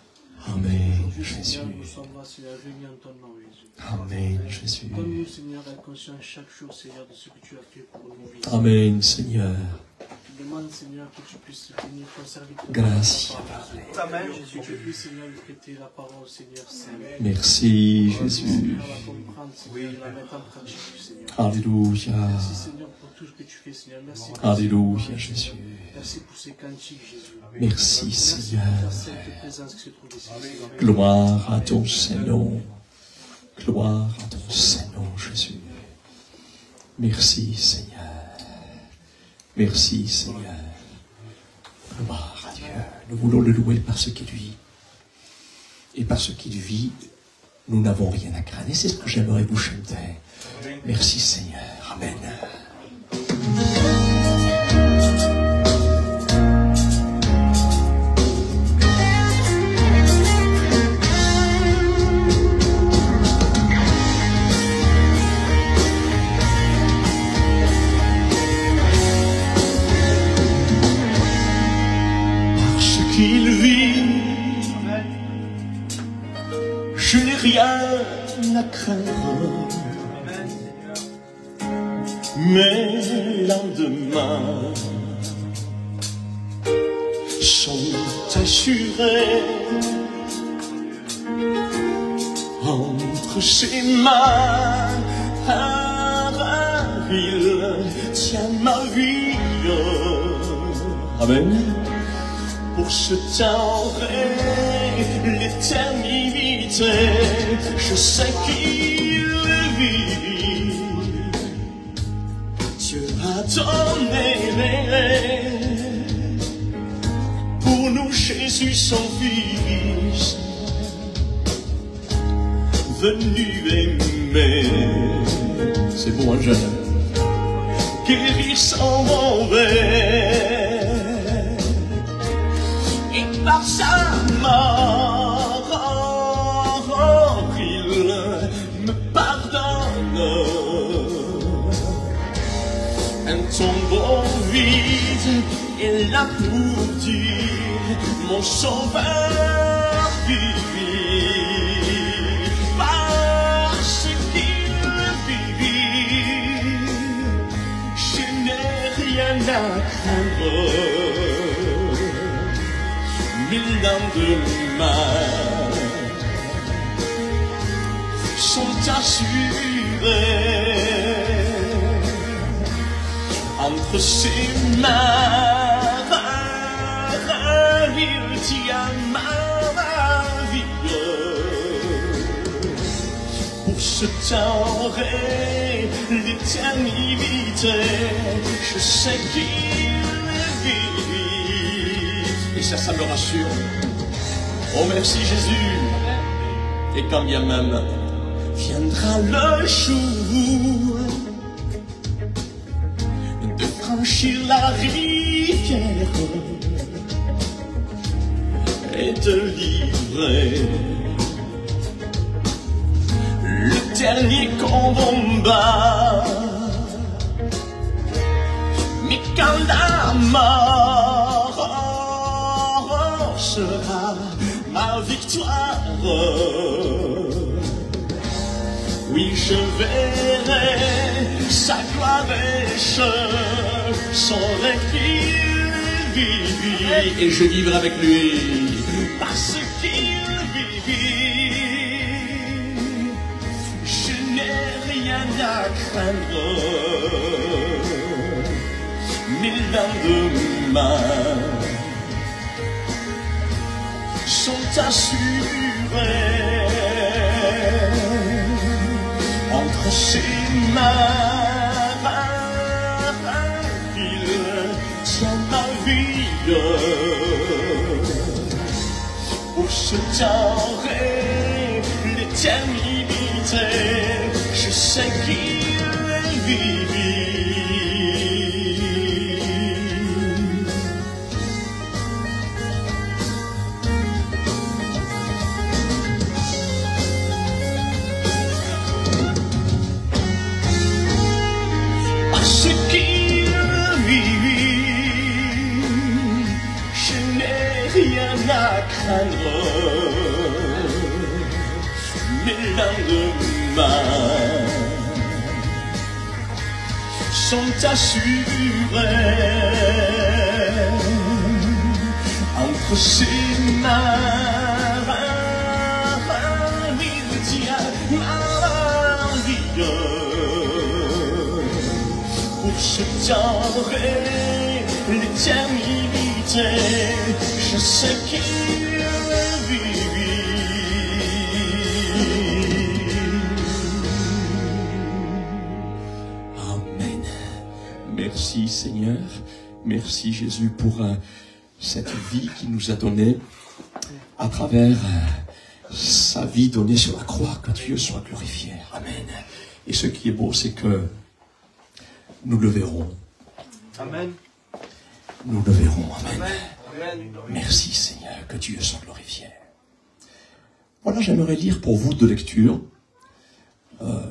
Amen,
Aujourd'hui,
Jésus.
Seigneur, nous sommes là, Seigneur, réunis en ton nom, Jésus.
Amen, Jésus.
Donne-nous, Seigneur, être conscients chaque jour, Seigneur, de ce que tu as fait pour nous vivre.
Amen, Seigneur.
Je demande, Seigneur, que tu puisses bénir ton serviteur.
Grazie,
Amen. Que tu puisses, Seigneur, lui prêter la parole, Seigneur, Saint.
Merci, Jésus.
Seigneur, la comprendre, Seigneur, et la mettre en pratique, Seigneur.
Alléluia.
Merci, Seigneur, pour tout ce que tu fais, Seigneur. Merci pour
Alléluia, Jésus.
Merci pour ces cantiques, Jésus.
Merci,
Merci
Seigneur.
pour ta sainte présence qui se trouve ici, Seigneur.
Gloire à ton Saint-Nom. Gloire à ton Saint-Nom, Jésus. Merci, Seigneur. Merci, Seigneur. Gloire à Dieu. Nous voulons le louer parce qu'il vit. Et parce qu'il vit, nous n'avons rien à craindre. Et c'est ce que j'aimerais vous chanter. Merci, Seigneur. Amen.
Qu'il vit, je n'ai rien à craindre. Mes lendemains sont assurés entre ses mains. Il tient ma vie.
Amen.
Pour ce temps et l'éternité, je sais qu'il vit. Dieu a donné pour nous Jésus son Fils, venu aimer.
C'est bon, un jeune.
Guérir sans mauvais. Et par sa mort, il me pardonne. Un tombeau vide est là pour dire mon sauveur vit. Parce qu'il vit, je n'ai rien à craindre. Mille lendemains sont assurés entre ses mains. Il tient ma vie pour ce temps et l'éternité. Je sais qu'il vit.
Et ça me rassure. Oh, merci Jésus. Et quand bien même
viendra le jour de franchir la rivière et de livrer le dernier combat. Mais quand la mort sera ma victoire, oui, je verrai sa gloire et je saurai qu'il vit.
et je vivrai avec lui.
Parce qu'il vit, je n'ai rien à craindre. Mes lendemains sont assurés
accroché ma il tient ma vie pour se tirer l'éternité. Je sais qu'il vit. Parce qu'il vit, je n'ai rien à craindre. Mes lendemains sont assurés entre ses mains. Il tient ma vie pour se tirer l'éternité. Je sais qu'il vit. Merci Seigneur, merci Jésus pour cette vie qu'il nous a donnée à travers sa vie donnée sur la croix, que Dieu soit glorifié. Amen. Et ce qui est beau, c'est que nous le verrons.
Amen.
Nous le verrons. Amen.
Amen.
Merci Seigneur, que Dieu soit glorifié. Voilà, j'aimerais lire pour vous deux lectures.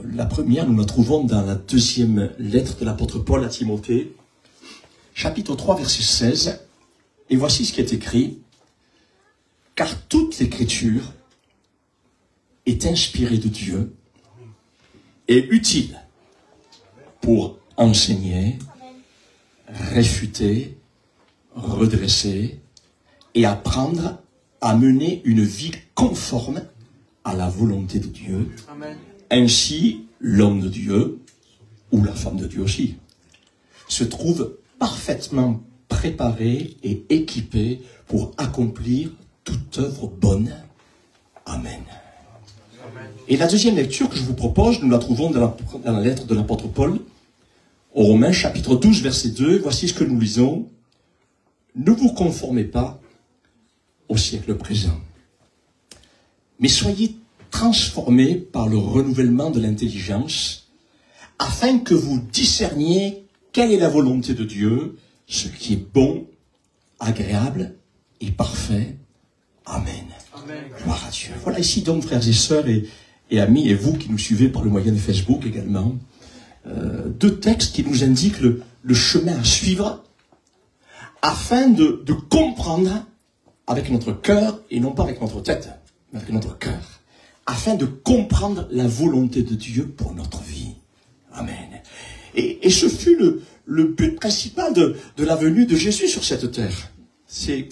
La première, nous la trouvons dans la deuxième lettre de l'apôtre Paul à Timothée, chapitre 3, verset 16. Et voici ce qui est écrit. Car toute l'écriture est inspirée de Dieu et utile pour enseigner, réfuter, redresser et apprendre à mener une vie conforme à la volonté de Dieu.
Amen.
Ainsi, l'homme de Dieu, ou la femme de Dieu aussi, se trouve parfaitement préparé et équipé pour accomplir toute œuvre bonne. Amen.
Amen.
Et la deuxième lecture que je vous propose, nous la trouvons dans la lettre de l'apôtre Paul, aux Romains, chapitre 12, verset 2. Voici ce que nous lisons. Ne vous conformez pas au siècle présent, mais soyez transformés par le renouvellement de l'intelligence, afin que vous discerniez quelle est la volonté de Dieu, ce qui est bon, agréable et parfait. Amen.
Amen.
Gloire à Dieu. Voilà ici donc, frères et sœurs et amis, et vous qui nous suivez par le moyen de Facebook également, deux textes qui nous indiquent le chemin à suivre afin de comprendre avec notre cœur, et non pas avec notre tête, mais avec notre cœur, afin de comprendre la volonté de Dieu pour notre vie. Amen. Et ce fut le but principal de la venue de Jésus sur cette terre. C'est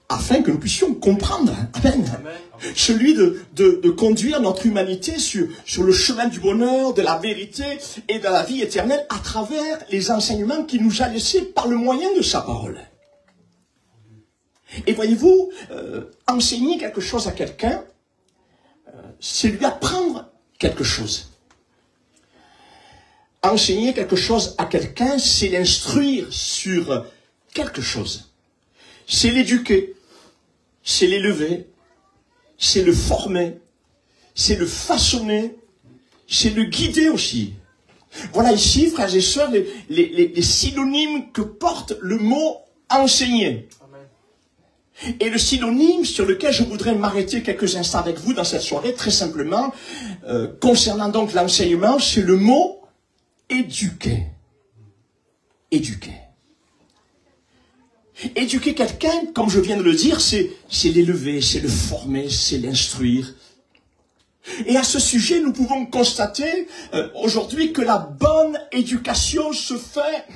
afin que nous puissions comprendre. Amen.
Amen.
Celui de conduire notre humanité sur le chemin du bonheur, de la vérité et de la vie éternelle à travers les enseignements qu'il nous a laissés par le moyen de sa parole. Et voyez-vous, enseigner quelque chose à quelqu'un, c'est lui apprendre quelque chose. Enseigner quelque chose à quelqu'un, c'est l'instruire sur quelque chose. C'est l'éduquer, c'est l'élever, c'est le former, c'est le façonner, c'est le guider aussi. Voilà ici, frères et sœurs, les synonymes que porte le mot enseigner. Et le synonyme sur lequel je voudrais m'arrêter quelques instants avec vous dans cette soirée, très simplement, concernant donc l'enseignement, c'est le mot éduquer. Éduquer. Éduquer quelqu'un, comme je viens de le dire, c'est l'élever, c'est le former, c'est l'instruire. Et à ce sujet, nous pouvons constater aujourd'hui que la bonne éducation se fait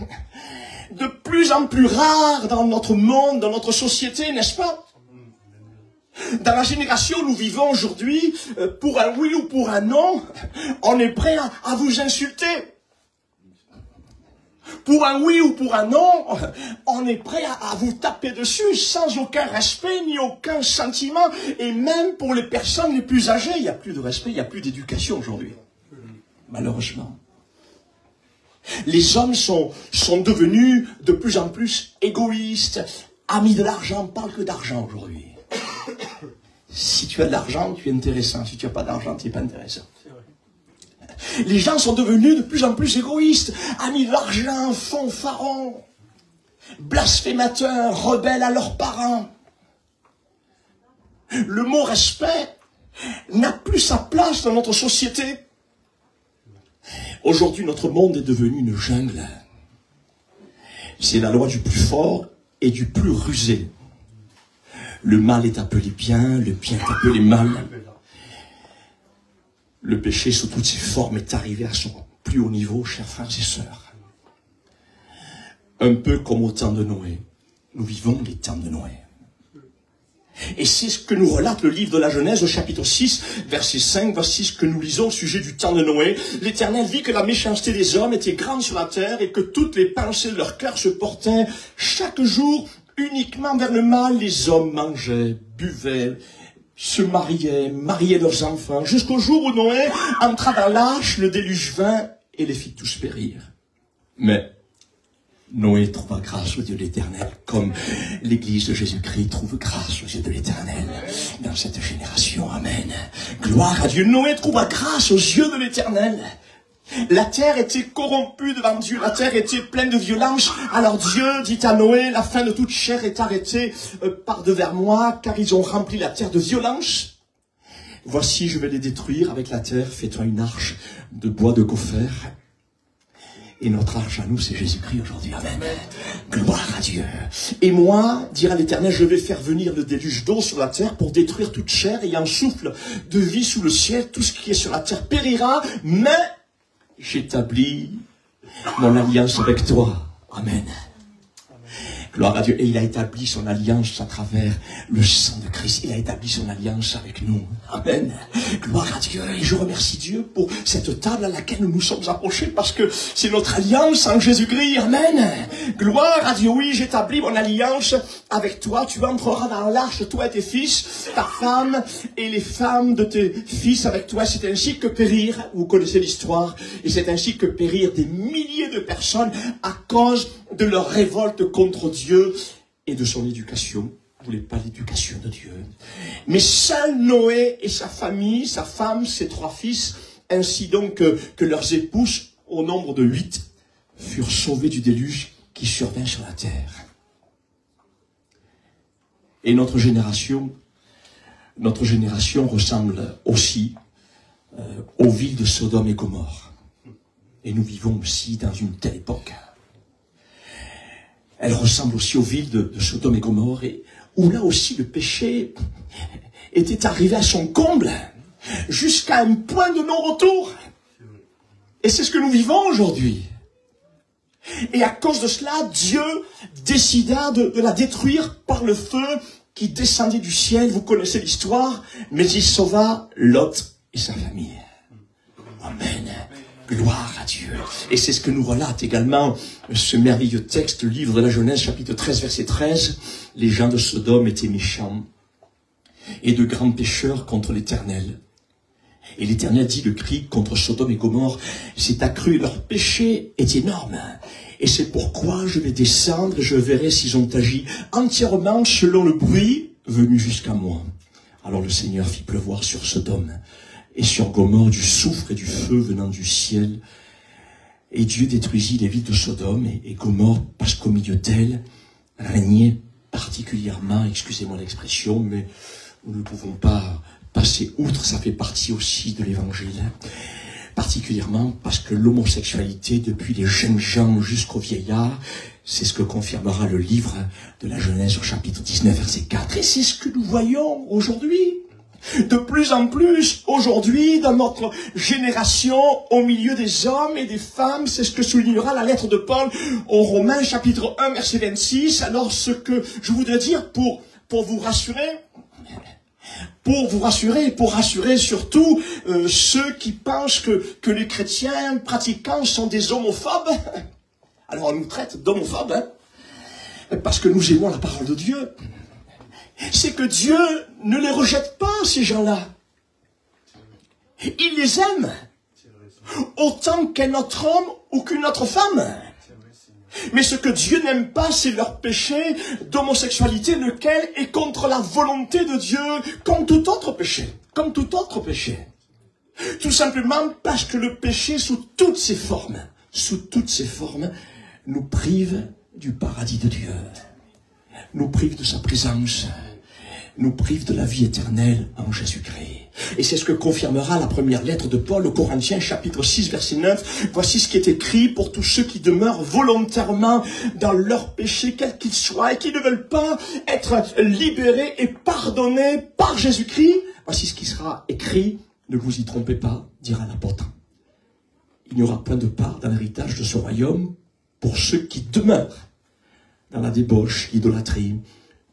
de plus en plus rare dans notre monde, dans notre société, n'est-ce pas? Dans la génération où nous vivons aujourd'hui, pour un oui ou pour un non, on est prêt à vous insulter. Pour un oui ou pour un non, on est prêt à vous taper dessus sans aucun respect ni aucun sentiment. Et même pour les personnes les plus âgées, il n'y a plus de respect, il n'y a plus d'éducation aujourd'hui. malheureusement. Les hommes sont devenus de plus en plus égoïstes, amis de l'argent, parle que d'argent aujourd'hui. Si tu as de l'argent, tu es intéressant. Si tu n'as pas d'argent, tu n'es pas intéressant. Les gens sont devenus de plus en plus égoïstes, amis de l'argent, fanfarons, blasphémateurs, rebelles à leurs parents. Le mot respect n'a plus sa place dans notre société. Aujourd'hui, notre monde est devenu une jungle. C'est la loi du plus fort et du plus rusé. Le mal est appelé bien, le bien est appelé mal. Le péché sous toutes ses formes est arrivé à son plus haut niveau, chers frères et sœurs. Un peu comme au temps de Noé. Nous vivons les temps de Noé. Et c'est ce que nous relate le livre de la Genèse au chapitre 6, verset 5, voici ce que nous lisons au sujet du temps de Noé. L'Éternel vit que la méchanceté des hommes était grande sur la terre et que toutes les pensées de leur cœur se portaient chaque jour uniquement vers le mal. Les hommes mangeaient, buvaient, se mariaient leurs enfants, jusqu'au jour où Noé entra dans l'arche, le déluge vint et les fit tous périr. Mais Noé trouva grâce au Dieu de l'Éternel, comme l'Église de Jésus-Christ trouve grâce au Dieu de l'Éternel dans cette génération. Amen. Gloire à Dieu. Noé trouva grâce aux yeux de l'Éternel. La terre était corrompue devant Dieu, la terre était pleine de violence. Alors Dieu dit à Noé, la fin de toute chair est arrêtée par devers moi, car ils ont rempli la terre de violence. Voici, je vais les détruire avec la terre, fais-toi une arche de bois de gopher. Et notre arche à nous, c'est Jésus-Christ aujourd'hui. Amen. Gloire à Dieu. Et moi, dira l'Éternel, je vais faire venir le déluge d'eau sur la terre pour détruire toute chair, et un souffle de vie sous le ciel, tout ce qui est sur la terre périra, mais j'établis mon alliance avec toi. Amen. Gloire à Dieu. Et il a établi son alliance à travers le sang de Christ. Il a établi son alliance avec nous. Amen. Gloire à Dieu. Et je remercie Dieu pour cette table à laquelle nous nous sommes approchés parce que c'est notre alliance en Jésus-Christ. Amen. Gloire à Dieu. Oui, j'établis mon alliance avec toi. Tu entreras dans l'arche, toi et tes fils, ta femme et les femmes de tes fils avec toi. C'est ainsi que périr, vous connaissez l'histoire, et c'est ainsi que périr des milliers de personnes à cause de leur révolte contre Dieu et de son éducation. Vous ne voulez pas l'éducation de Dieu. Mais seul Noé et sa famille, sa femme, ses 3 fils, ainsi donc que leurs épouses, au nombre de 8, furent sauvés du déluge qui survint sur la terre. Et notre génération ressemble aussi aux villes de Sodome et Gomorrhe. Et nous vivons aussi dans une telle époque. Elle ressemble aussi aux villes de Sodome et Gomorrhe, où là aussi le péché était arrivé à son comble, jusqu'à un point de non-retour. Et c'est ce que nous vivons aujourd'hui. Et à cause de cela, Dieu décida de la détruire par le feu qui descendait du ciel. Vous connaissez l'histoire, mais il sauva Lot et sa famille. Amen. Gloire à Dieu. Et c'est ce que nous relate également ce merveilleux texte, le livre de la Genèse, chapitre 13, verset 13. Les gens de Sodome étaient méchants et de grands pécheurs contre l'Éternel. Et l'Éternel dit, le cri contre Sodome et Gomorrhe s'est accru, leur péché est énorme. Et c'est pourquoi je vais descendre et je verrai s'ils ont agi entièrement selon le bruit venu jusqu'à moi. Alors le Seigneur fit pleuvoir sur Sodome et sur Gomorrhe du soufre et du feu venant du ciel. Et Dieu détruisit les villes de Sodome et Gomorrhe parce qu'au milieu d'elles régnait particulièrement, excusez-moi l'expression, mais nous ne pouvons pas passer outre, ça fait partie aussi de l'évangile, particulièrement parce que l'homosexualité, depuis les jeunes gens jusqu'aux vieillards, c'est ce que confirmera le livre de la Genèse au chapitre 19, verset 4. Et c'est ce que nous voyons aujourd'hui. De plus en plus, aujourd'hui, dans notre génération, au milieu des hommes et des femmes, c'est ce que soulignera la lettre de Paul aux Romains, chapitre 1, verset 26. Alors, ce que je voudrais dire pour vous rassurer, pour rassurer surtout ceux qui pensent que les chrétiens pratiquants sont des homophobes. Alors, on nous traite d'homophobes, hein, parce que nous aimons la parole de Dieu. C'est que Dieu ne les rejette pas, ces gens-là. Il les aime. autant qu'un autre homme ou qu'une autre femme. Mais ce que Dieu n'aime pas, c'est leur péché d'homosexualité, lequel est contre la volonté de Dieu, comme tout autre péché. Comme tout autre péché. Tout simplement parce que le péché, sous toutes ses formes, nous prive du paradis de Dieu. Nous prive de sa présence. Nous prive de la vie éternelle en Jésus-Christ. Et c'est ce que confirmera la première lettre de Paul aux Corinthiens, chapitre 6, verset 9. Voici ce qui est écrit pour tous ceux qui demeurent volontairement dans leur péché, quel qu'il soit, et qui ne veulent pas être libérés et pardonnés par Jésus-Christ. Voici ce qui sera écrit. Ne vous y trompez pas, dira l'apôtre. Il n'y aura point de part dans l'héritage de ce royaume pour ceux qui demeurent dans la débauche, l'idolâtrie,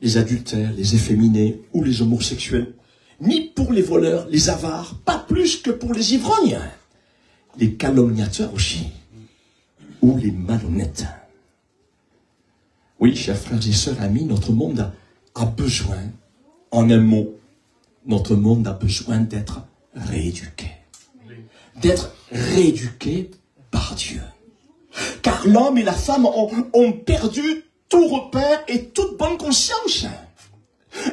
les adultères, les efféminés ou les homosexuels, ni pour les voleurs, les avares, pas plus que pour les ivrognes, les calomniateurs aussi, ou les malhonnêtes. Oui, chers frères et sœurs, amis, notre monde a besoin, en un mot, notre monde a besoin d'être rééduqué. D'être rééduqué par Dieu. Car l'homme et la femme ont perdu tout repère et toute bonne conscience.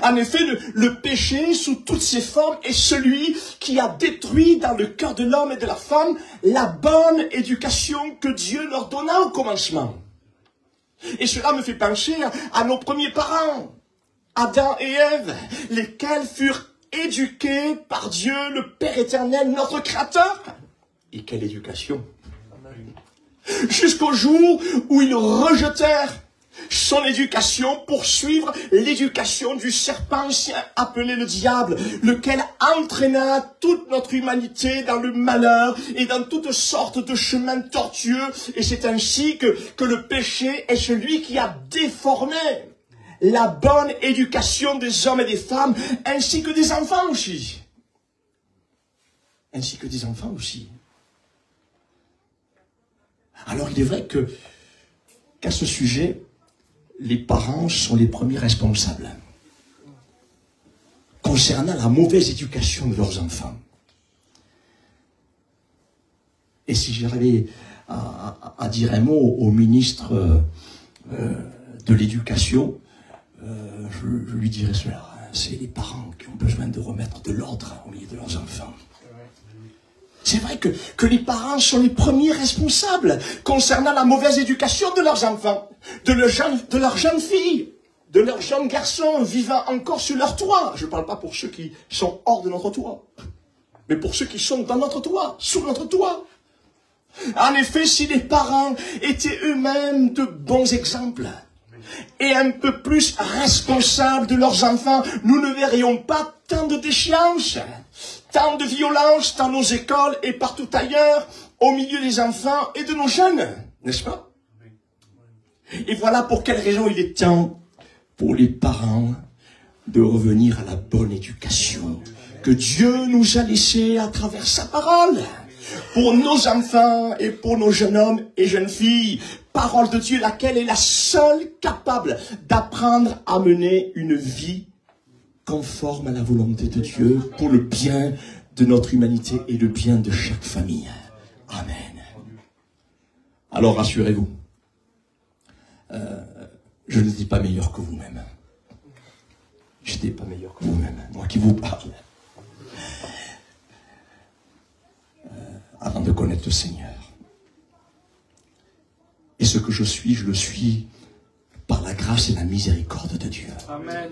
En effet, le péché, sous toutes ses formes, est celui qui a détruit dans le cœur de l'homme et de la femme la bonne éducation que Dieu leur donna au commencement. Et cela me fait penser à nos premiers parents, Adam et Ève, lesquels furent éduqués par Dieu, le Père éternel, notre Créateur. Et quelle éducation! Jusqu'au jour où ils rejetèrent son éducation pour suivre l'éducation du serpent appelé le diable, lequel entraîna toute notre humanité dans le malheur et dans toutes sortes de chemins tortueux. Et c'est ainsi que le péché est celui qui a déformé la bonne éducation des hommes et des femmes, ainsi que des enfants aussi. Ainsi que des enfants aussi. Alors il est vrai qu'à ce sujet, les parents sont les premiers responsables concernant la mauvaise éducation de leurs enfants. Et si j'avais à dire un mot au ministre de l'Éducation, je lui dirais cela. C'est les parents qui ont besoin de remettre de l'ordre au milieu de leurs enfants. C'est vrai que les parents sont les premiers responsables concernant la mauvaise éducation de leurs enfants, de leurs jeunes filles, de leurs jeunes garçons vivant encore sur leur toit. Je ne parle pas pour ceux qui sont hors de notre toit, mais pour ceux qui sont dans notre toit, sous notre toit. En effet, si les parents étaient eux-mêmes de bons exemples et un peu plus responsables de leurs enfants, nous ne verrions pas tant de déchéances, tant de violence dans nos écoles et partout ailleurs, au milieu des enfants et de nos jeunes, n'est-ce pas? Et voilà pour quelle raison il est temps pour les parents de revenir à la bonne éducation que Dieu nous a laissée à travers sa parole. Pour nos enfants et pour nos jeunes hommes et jeunes filles, parole de Dieu, laquelle est la seule capable d'apprendre à mener une vie conforme à la volonté de Dieu pour le bien de notre humanité et le bien de chaque famille. Amen. Alors rassurez-vous, je ne dis pas meilleur que vous-même. Je n'étais pas meilleur que vous-même, moi qui vous parle. Avant de connaître le Seigneur. Et ce que je le suis par la grâce et la miséricorde de Dieu.
Amen.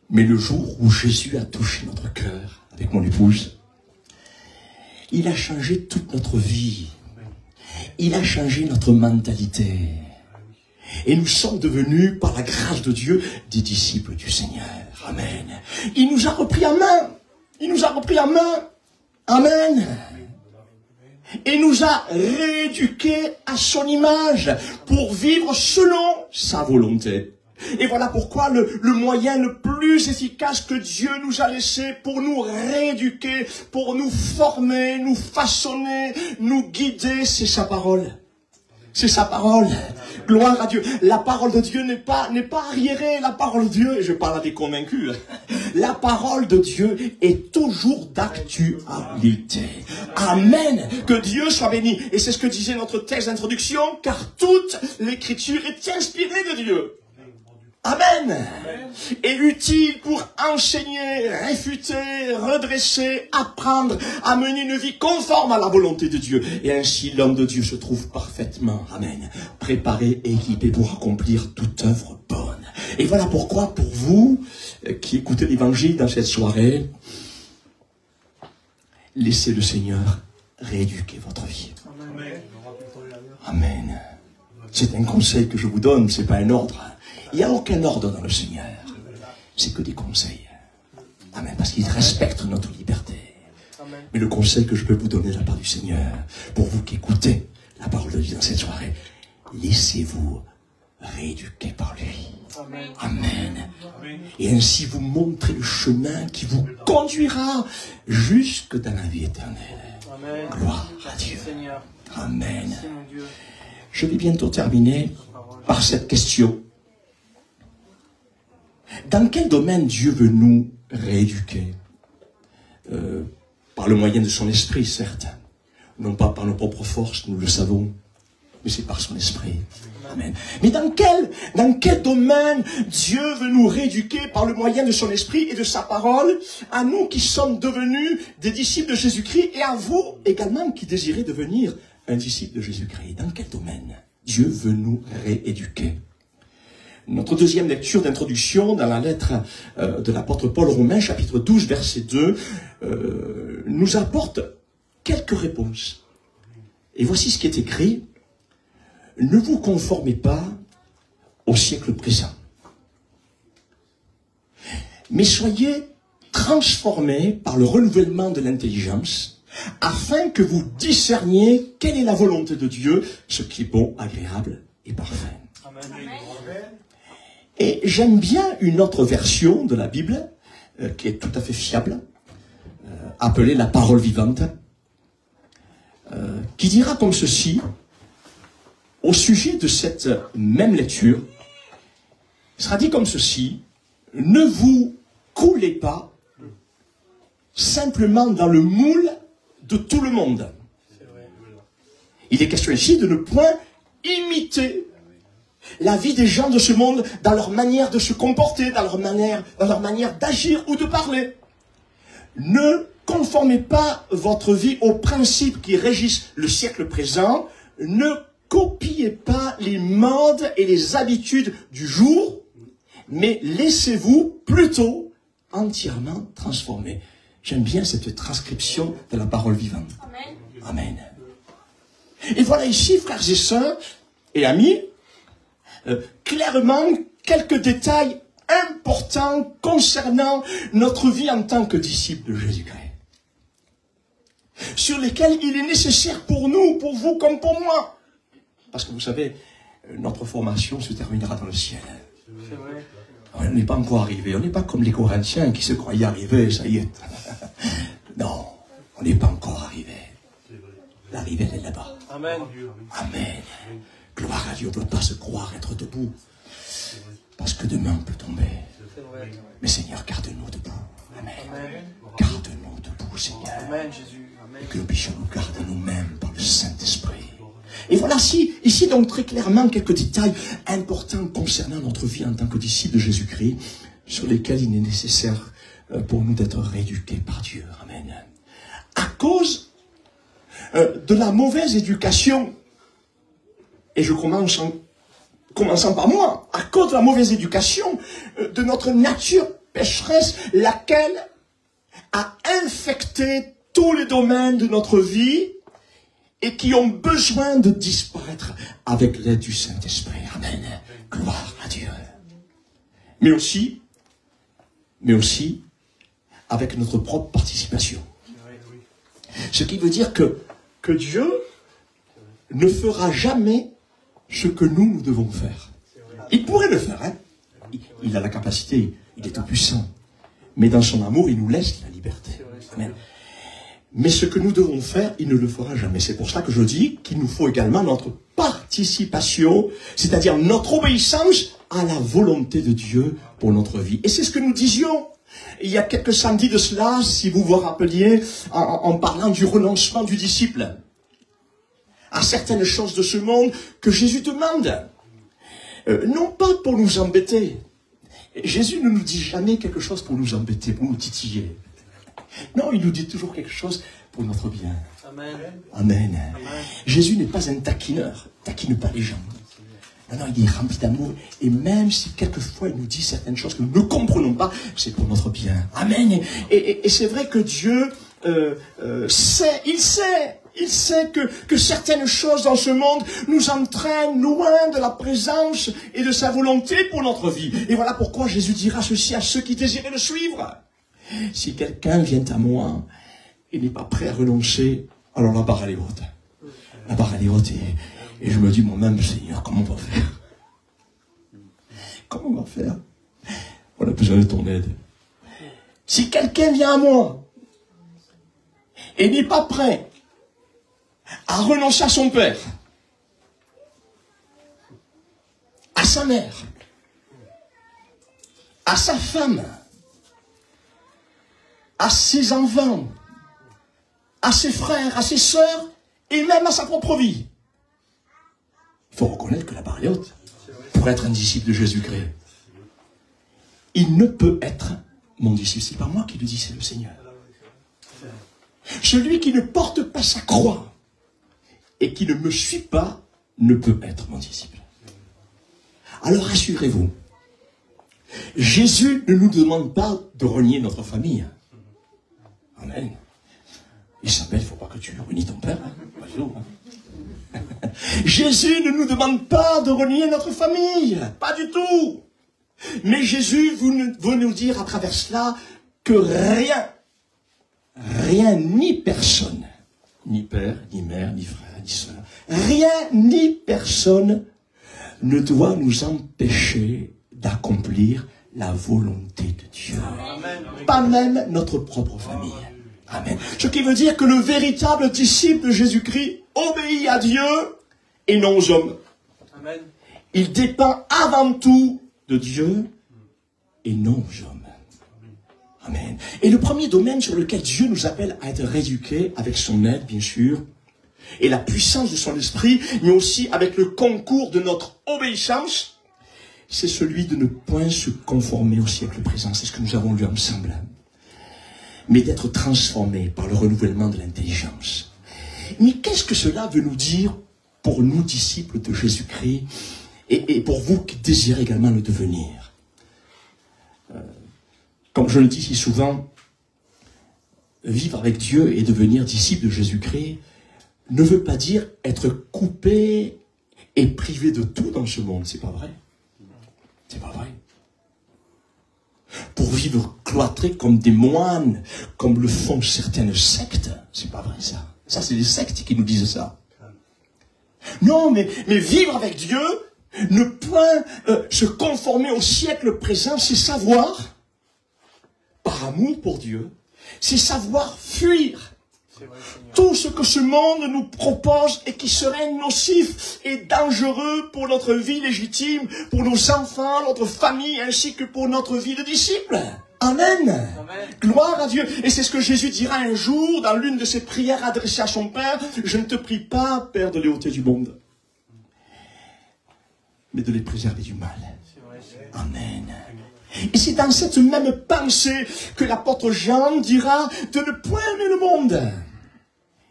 Mais le jour où Jésus a touché notre cœur avec mon épouse, il a changé toute notre vie. Il a changé notre mentalité. Et nous sommes devenus, par la grâce de Dieu, des disciples du Seigneur. Amen. Il nous a repris en main. Il nous a repris en main. Amen. Et nous a rééduqués à son image pour vivre selon sa volonté. Et voilà pourquoi le moyen le plus efficace que Dieu nous a laissé pour nous rééduquer, pour nous former, nous façonner, nous guider, c'est sa parole. C'est sa parole. Gloire à Dieu. La parole de Dieu n'est pas arriérée. La parole de Dieu, et je parle à des convaincus, la parole de Dieu est toujours d'actualité. Amen. Que Dieu soit béni. Et c'est ce que disait notre texte d'introduction, car toute l'écriture est inspirée de Dieu. Amen. Et utile pour enseigner, réfuter, redresser, apprendre, à mener une vie conforme à la volonté de Dieu. Et ainsi l'homme de Dieu se trouve parfaitement, amen, préparé et équipé pour accomplir toute œuvre bonne. Et voilà pourquoi, pour vous qui écoutez l'évangile dans cette soirée, laissez le Seigneur rééduquer votre vie. Amen. C'est un conseil que je vous donne, c'est pas un ordre. Il n'y a aucun ordre dans le Seigneur. C'est que des conseils. Amen. Parce qu'il respecte notre liberté. Amen. Mais le conseil que je peux vous donner de la part du Seigneur, pour vous qui écoutez la parole de Dieu dans cette soirée, laissez-vous rééduquer par lui. Amen. Amen. Et ainsi vous montrez le chemin qui vous conduira jusque dans la vie éternelle. Amen. Gloire à Dieu. Amen. Je vais bientôt terminer par cette question. Dans quel domaine Dieu veut nous rééduquer? Par le moyen de son esprit, certes. Non pas par nos propres forces, nous le savons. Mais c'est par son esprit. Amen. Mais dans quel domaine Dieu veut nous rééduquer par le moyen de son esprit et de sa parole, à nous qui sommes devenus des disciples de Jésus-Christ et à vous également qui désirez devenir un disciple de Jésus-Christ? Dans quel domaine Dieu veut nous rééduquer? Notre deuxième lecture d'introduction dans la lettre de l'apôtre Paul aux Romains, chapitre 12, verset 2, nous apporte quelques réponses. Et voici ce qui est écrit. Ne vous conformez pas au siècle présent, mais soyez transformés par le renouvellement de l'intelligence, afin que vous discerniez quelle est la volonté de Dieu, ce qui est bon, agréable et parfait. Amen. Et j'aime bien une autre version de la Bible, qui est tout à fait fiable, appelée la parole vivante, qui dira comme ceci, au sujet de cette même lecture, il sera dit comme ceci, ne vous coulez pas simplement dans le moule de tout le monde. Il est question ici de ne point imiter la vie des gens de ce monde dans leur manière de se comporter, dans leur manière d'agir ou de parler. Ne conformez pas votre vie aux principes qui régissent le siècle présent. Ne copiez pas les modes et les habitudes du jour, mais laissez-vous plutôt entièrement transformer. J'aime bien cette transcription de la parole vivante. Amen. Amen. Et voilà ici, frères et sœurs et amis, clairement quelques détails importants concernant notre vie en tant que disciples de Jésus-Christ, sur lesquels il est nécessaire pour nous, pour vous comme pour moi. Parce que vous savez, notre formation se terminera dans le ciel. C'est vrai. On n'est pas encore arrivé. On n'est pas comme les Corinthiens qui se croyaient arrivés, ça y est. Non, on n'est pas encore arrivé. L'arrivée, elle est là-bas. Amen. Amen. Gloire à Dieu, on ne peut pas se croire être debout. Parce que demain, on peut tomber. Mais Seigneur, garde-nous debout. Amen. Garde-nous debout, Seigneur. Amen, Jésus. Amen. Et que nous puissions nous garder nous-mêmes par le Saint-Esprit. Et voilà ici donc très clairement quelques détails importants concernant notre vie en tant que disciples de Jésus-Christ, sur lesquels il est nécessaire pour nous d'être rééduqués par Dieu. Amen. À cause de la mauvaise éducation, et je commençant par moi, à cause de la mauvaise éducation de notre nature pécheresse, laquelle a infecté tous les domaines de notre vie, et qui ont besoin de disparaître avec l'aide du Saint-Esprit. Amen. Gloire à Dieu. Mais aussi, avec notre propre participation. Ce qui veut dire que Dieu ne fera jamais ce que nous devons faire. Il pourrait le faire, hein. Il a la capacité, il est tout puissant. Mais dans son amour, il nous laisse la liberté. Amen. Mais ce que nous devons faire, il ne le fera jamais. C'est pour cela que je dis qu'il nous faut également notre participation, c'est-à-dire notre obéissance à la volonté de Dieu pour notre vie. Et c'est ce que nous disions il y a quelques samedis de cela, si vous vous rappeliez, en parlant du renoncement du disciple à certaines choses de ce monde que Jésus demande. Non pas pour nous embêter. Jésus ne nous dit jamais quelque chose pour nous embêter, pour nous titiller. Non, il nous dit toujours quelque chose pour notre bien.
Amen.
Amen. Jésus n'est pas un taquineur. Taquine pas les gens. Non, il est rempli d'amour. Et même si quelquefois il nous dit certaines choses que nous ne comprenons pas, c'est pour notre bien. Amen. Et c'est vrai que Dieu il sait que certaines choses dans ce monde nous entraînent loin de la présence et de sa volonté pour notre vie. Et voilà pourquoi Jésus dira ceci à ceux qui désiraient le suivre. Si quelqu'un vient à moi et n'est pas prêt à renoncer, alors la barre elle est haute. La barre elle est haute et je me dis moi-même, Seigneur, comment on va faire? Comment on va faire? On a besoin de ton aide. Si quelqu'un vient à moi et n'est pas prêt à renoncer à son père, à sa mère, à sa femme, à ses enfants, à ses frères, à ses sœurs, et même à sa propre vie. Il faut reconnaître que la barre est haute pour être un disciple de Jésus-Christ. Il ne peut être mon disciple. Ce n'est pas moi qui le dis, c'est le Seigneur. Celui qui ne porte pas sa croix et qui ne me suit pas ne peut être mon disciple. Alors rassurez-vous, Jésus ne nous demande pas de renier notre famille. Amen. Isabelle, il ne faut pas que tu renies ton père. Hein. Jésus ne nous demande pas de renier notre famille. Pas du tout. Mais Jésus veut nous dire à travers cela que rien ni personne, ni père, ni mère, ni frère, ni soeur, rien ni personne ne doit nous empêcher d'accomplir la volonté de Dieu. Amen. Pas même notre propre famille. Amen. Ce qui veut dire que le véritable disciple de Jésus-Christ obéit à Dieu et non aux hommes. Amen. Il dépend avant tout de Dieu et non aux hommes. Amen. Et le premier domaine sur lequel Dieu nous appelle à être rééduqués, avec son aide bien sûr, et la puissance de son esprit, mais aussi avec le concours de notre obéissance, c'est celui de ne point se conformer au siècle présent. C'est ce que nous avons lu ensemble. Mais d'être transformé par le renouvellement de l'intelligence. Mais qu'est-ce que cela veut nous dire pour nous, disciples de Jésus-Christ, et pour vous qui désirez également le devenir? Comme je le dis si souvent, vivre avec Dieu et devenir disciple de Jésus-Christ ne veut pas dire être coupé et privé de tout dans ce monde. C'est pas vrai. C'est pas vrai. Pour vivre cloîtrés comme des moines, comme le font certaines sectes, c'est pas vrai ça. Ça, c'est les sectes qui nous disent ça. Non, mais vivre avec Dieu, ne point se conformer au siècle présent, c'est savoir, par amour pour Dieu, c'est savoir fuir tout ce que ce monde nous propose et qui serait nocif et dangereux pour notre vie légitime, pour nos enfants, notre famille, ainsi que pour notre vie de disciple. Amen. Amen. Gloire à Dieu. Et c'est ce que Jésus dira un jour dans l'une de ses prières adressées à son Père. Je ne te prie pas, Père, de les ôter du monde, mais de les préserver du mal. Amen. Et c'est dans cette même pensée que l'apôtre Jean dira de ne point aimer le monde,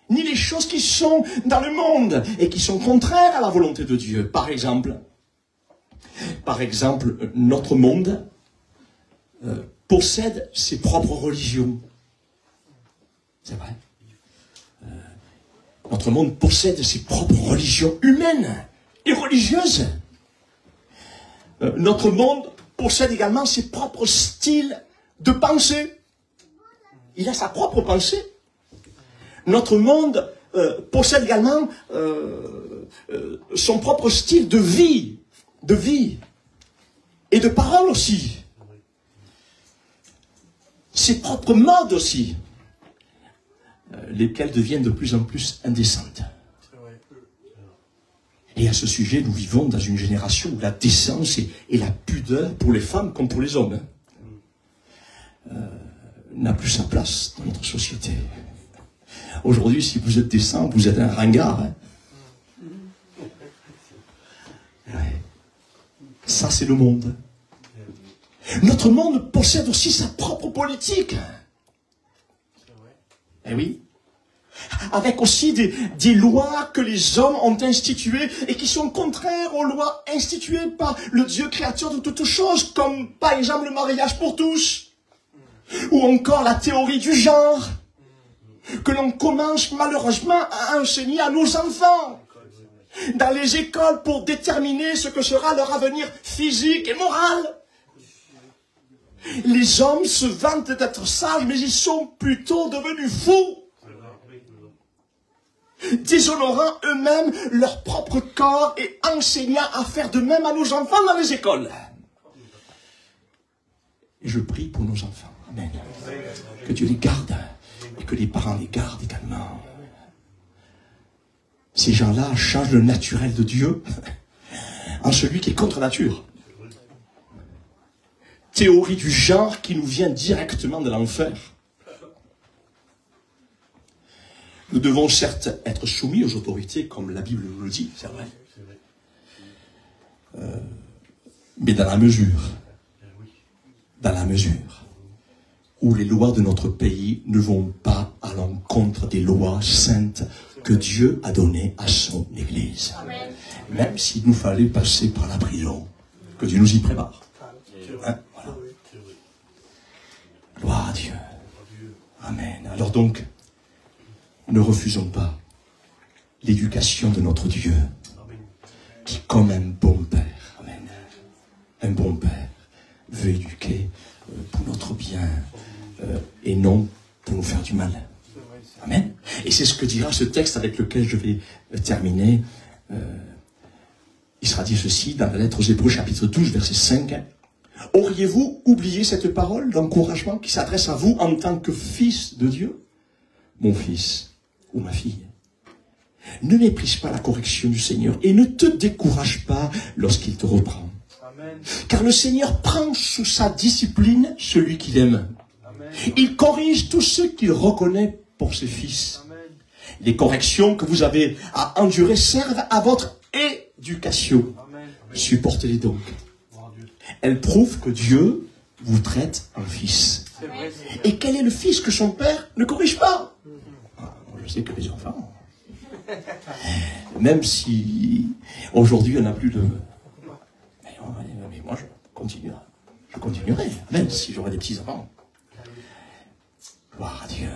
ni les choses qui sont dans le monde et qui sont contraires à la volonté de Dieu. Par exemple, notre monde possède ses propres religions. C'est vrai. Notre monde possède ses propres religions humaines et religieuses. Notre monde possède également ses propres styles de pensée. Il a sa propre pensée. Notre monde possède également son propre style de vie et de parole aussi. Ses propres modes aussi. lesquelles deviennent de plus en plus indécentes. Et à ce sujet, nous vivons dans une génération où la décence et la pudeur, pour les femmes comme pour les hommes, n'a plus sa place dans notre société. Aujourd'hui, si vous êtes décent, vous êtes un ringard. Hein. Ouais. Ça, c'est le monde. Notre monde possède aussi sa propre politique. Eh oui. Avec aussi des lois que les hommes ont instituées et qui sont contraires aux lois instituées par le Dieu créateur de toutes choses, comme par exemple le mariage pour tous, ou encore la théorie du genre, que l'on commence malheureusement à enseigner à nos enfants dans les écoles pour déterminer ce que sera leur avenir physique et moral. Les hommes se vantent d'être sages, mais ils sont plutôt devenus fous, déshonorant eux-mêmes leur propre corps et enseignant à faire de même à nos enfants dans les écoles. Et je prie pour nos enfants. Amen. Que Dieu les garde et que les parents les gardent également. Ces gens-là changent le naturel de Dieu en celui qui est contre nature. Théorie du genre qui nous vient directement de l'enfer. Nous devons certes être soumis aux autorités, comme la Bible nous le dit, c'est vrai. Mais dans la mesure où les lois de notre pays ne vont pas à l'encontre des lois saintes que Dieu a données à son Église. Amen. Même s'il nous fallait passer par la prison, que Dieu nous y prépare. Hein? Voilà. Gloire à Dieu. Amen. Alors donc, ne refusons pas l'éducation de notre Dieu, qui, comme un bon père, amen, un bon père, veut éduquer pour notre bien et non pour nous faire du mal. Amen. Et c'est ce que dira ce texte avec lequel je vais terminer. Il sera dit ceci dans la lettre aux Hébreux, chapitre 12, verset 5. Auriez-vous oublié cette parole d'encouragement qui s'adresse à vous en tant que fils de Dieu? Mon fils ou ma fille, ne méprise pas la correction du Seigneur et ne te décourage pas lorsqu'il te reprend. Amen. Car le Seigneur prend sous sa discipline celui qu'il aime. Amen. Il corrige tous ceux qu'il reconnaît pour ses fils. Amen. Les corrections que vous avez à endurer servent à votre éducation. Amen. Supportez-les donc. Elles prouvent que Dieu vous traite en fils. Vrai, et quel est le fils que son père ne corrige pas? Je sais que les enfants, même si aujourd'hui on n'a plus de... Mais moi je continuerai, même si j'aurais des petits-enfants. Gloire à Dieu.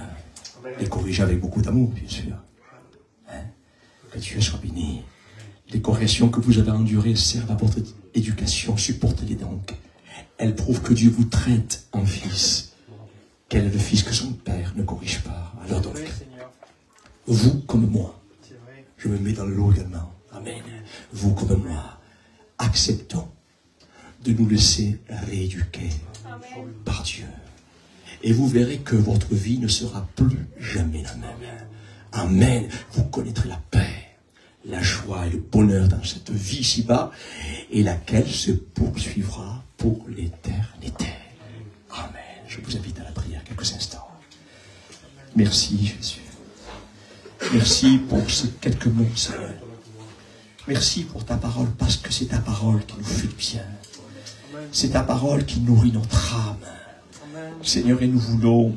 Les corriger avec beaucoup d'amour, bien sûr. Hein? Que Dieu soit béni. Les corrections que vous avez endurées servent à votre éducation. Supportez-les donc. Elles prouvent que Dieu vous traite en fils. Quel est le fils que son père ne corrige pas? Alors donc, vous comme moi, je me mets dans le lot également. Amen. Vous comme moi, acceptons de nous laisser rééduquer par Dieu. Et vous verrez que votre vie ne sera plus jamais la même. Amen. Vous connaîtrez la paix, la joie et le bonheur dans cette vie ici-bas, et laquelle se poursuivra pour l'éternité. Amen. Je vous invite à la prière quelques instants. Merci Jésus. Merci pour ces quelques mots, Seigneur. Merci pour ta parole, parce que c'est ta parole qui nous fait bien. C'est ta parole qui nourrit notre âme. Seigneur, et nous voulons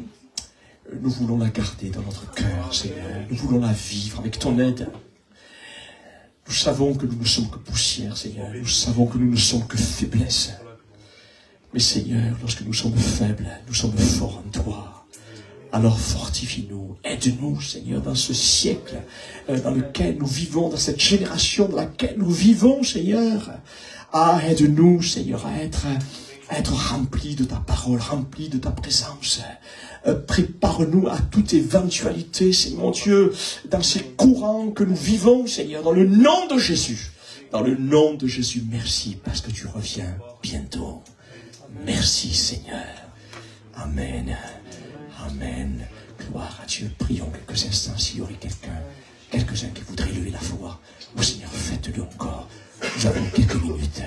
la garder dans notre cœur, Seigneur. Nous voulons la vivre avec ton aide. Nous savons que nous ne sommes que poussière, Seigneur. Nous savons que nous ne sommes que faiblesse. Mais Seigneur, lorsque nous sommes faibles, nous sommes forts en toi. Alors fortifie-nous, aide-nous, Seigneur, dans ce siècle dans lequel nous vivons, dans cette génération dans laquelle nous vivons, Seigneur. Ah, aide-nous, Seigneur, à être remplis de ta parole, remplis de ta présence. Prépare-nous à toute éventualité, Seigneur mon Dieu, dans ces courants que nous vivons, Seigneur, dans le nom de Jésus. Dans le nom de Jésus, merci, parce que tu reviens bientôt. Merci, Seigneur. Amen. Amen. Gloire à Dieu. Prions quelques instants s'il y aurait quelqu'un, quelques-uns qui voudraient lever la foi. Oh Seigneur, faites-le encore. Nous avons quelques minutes.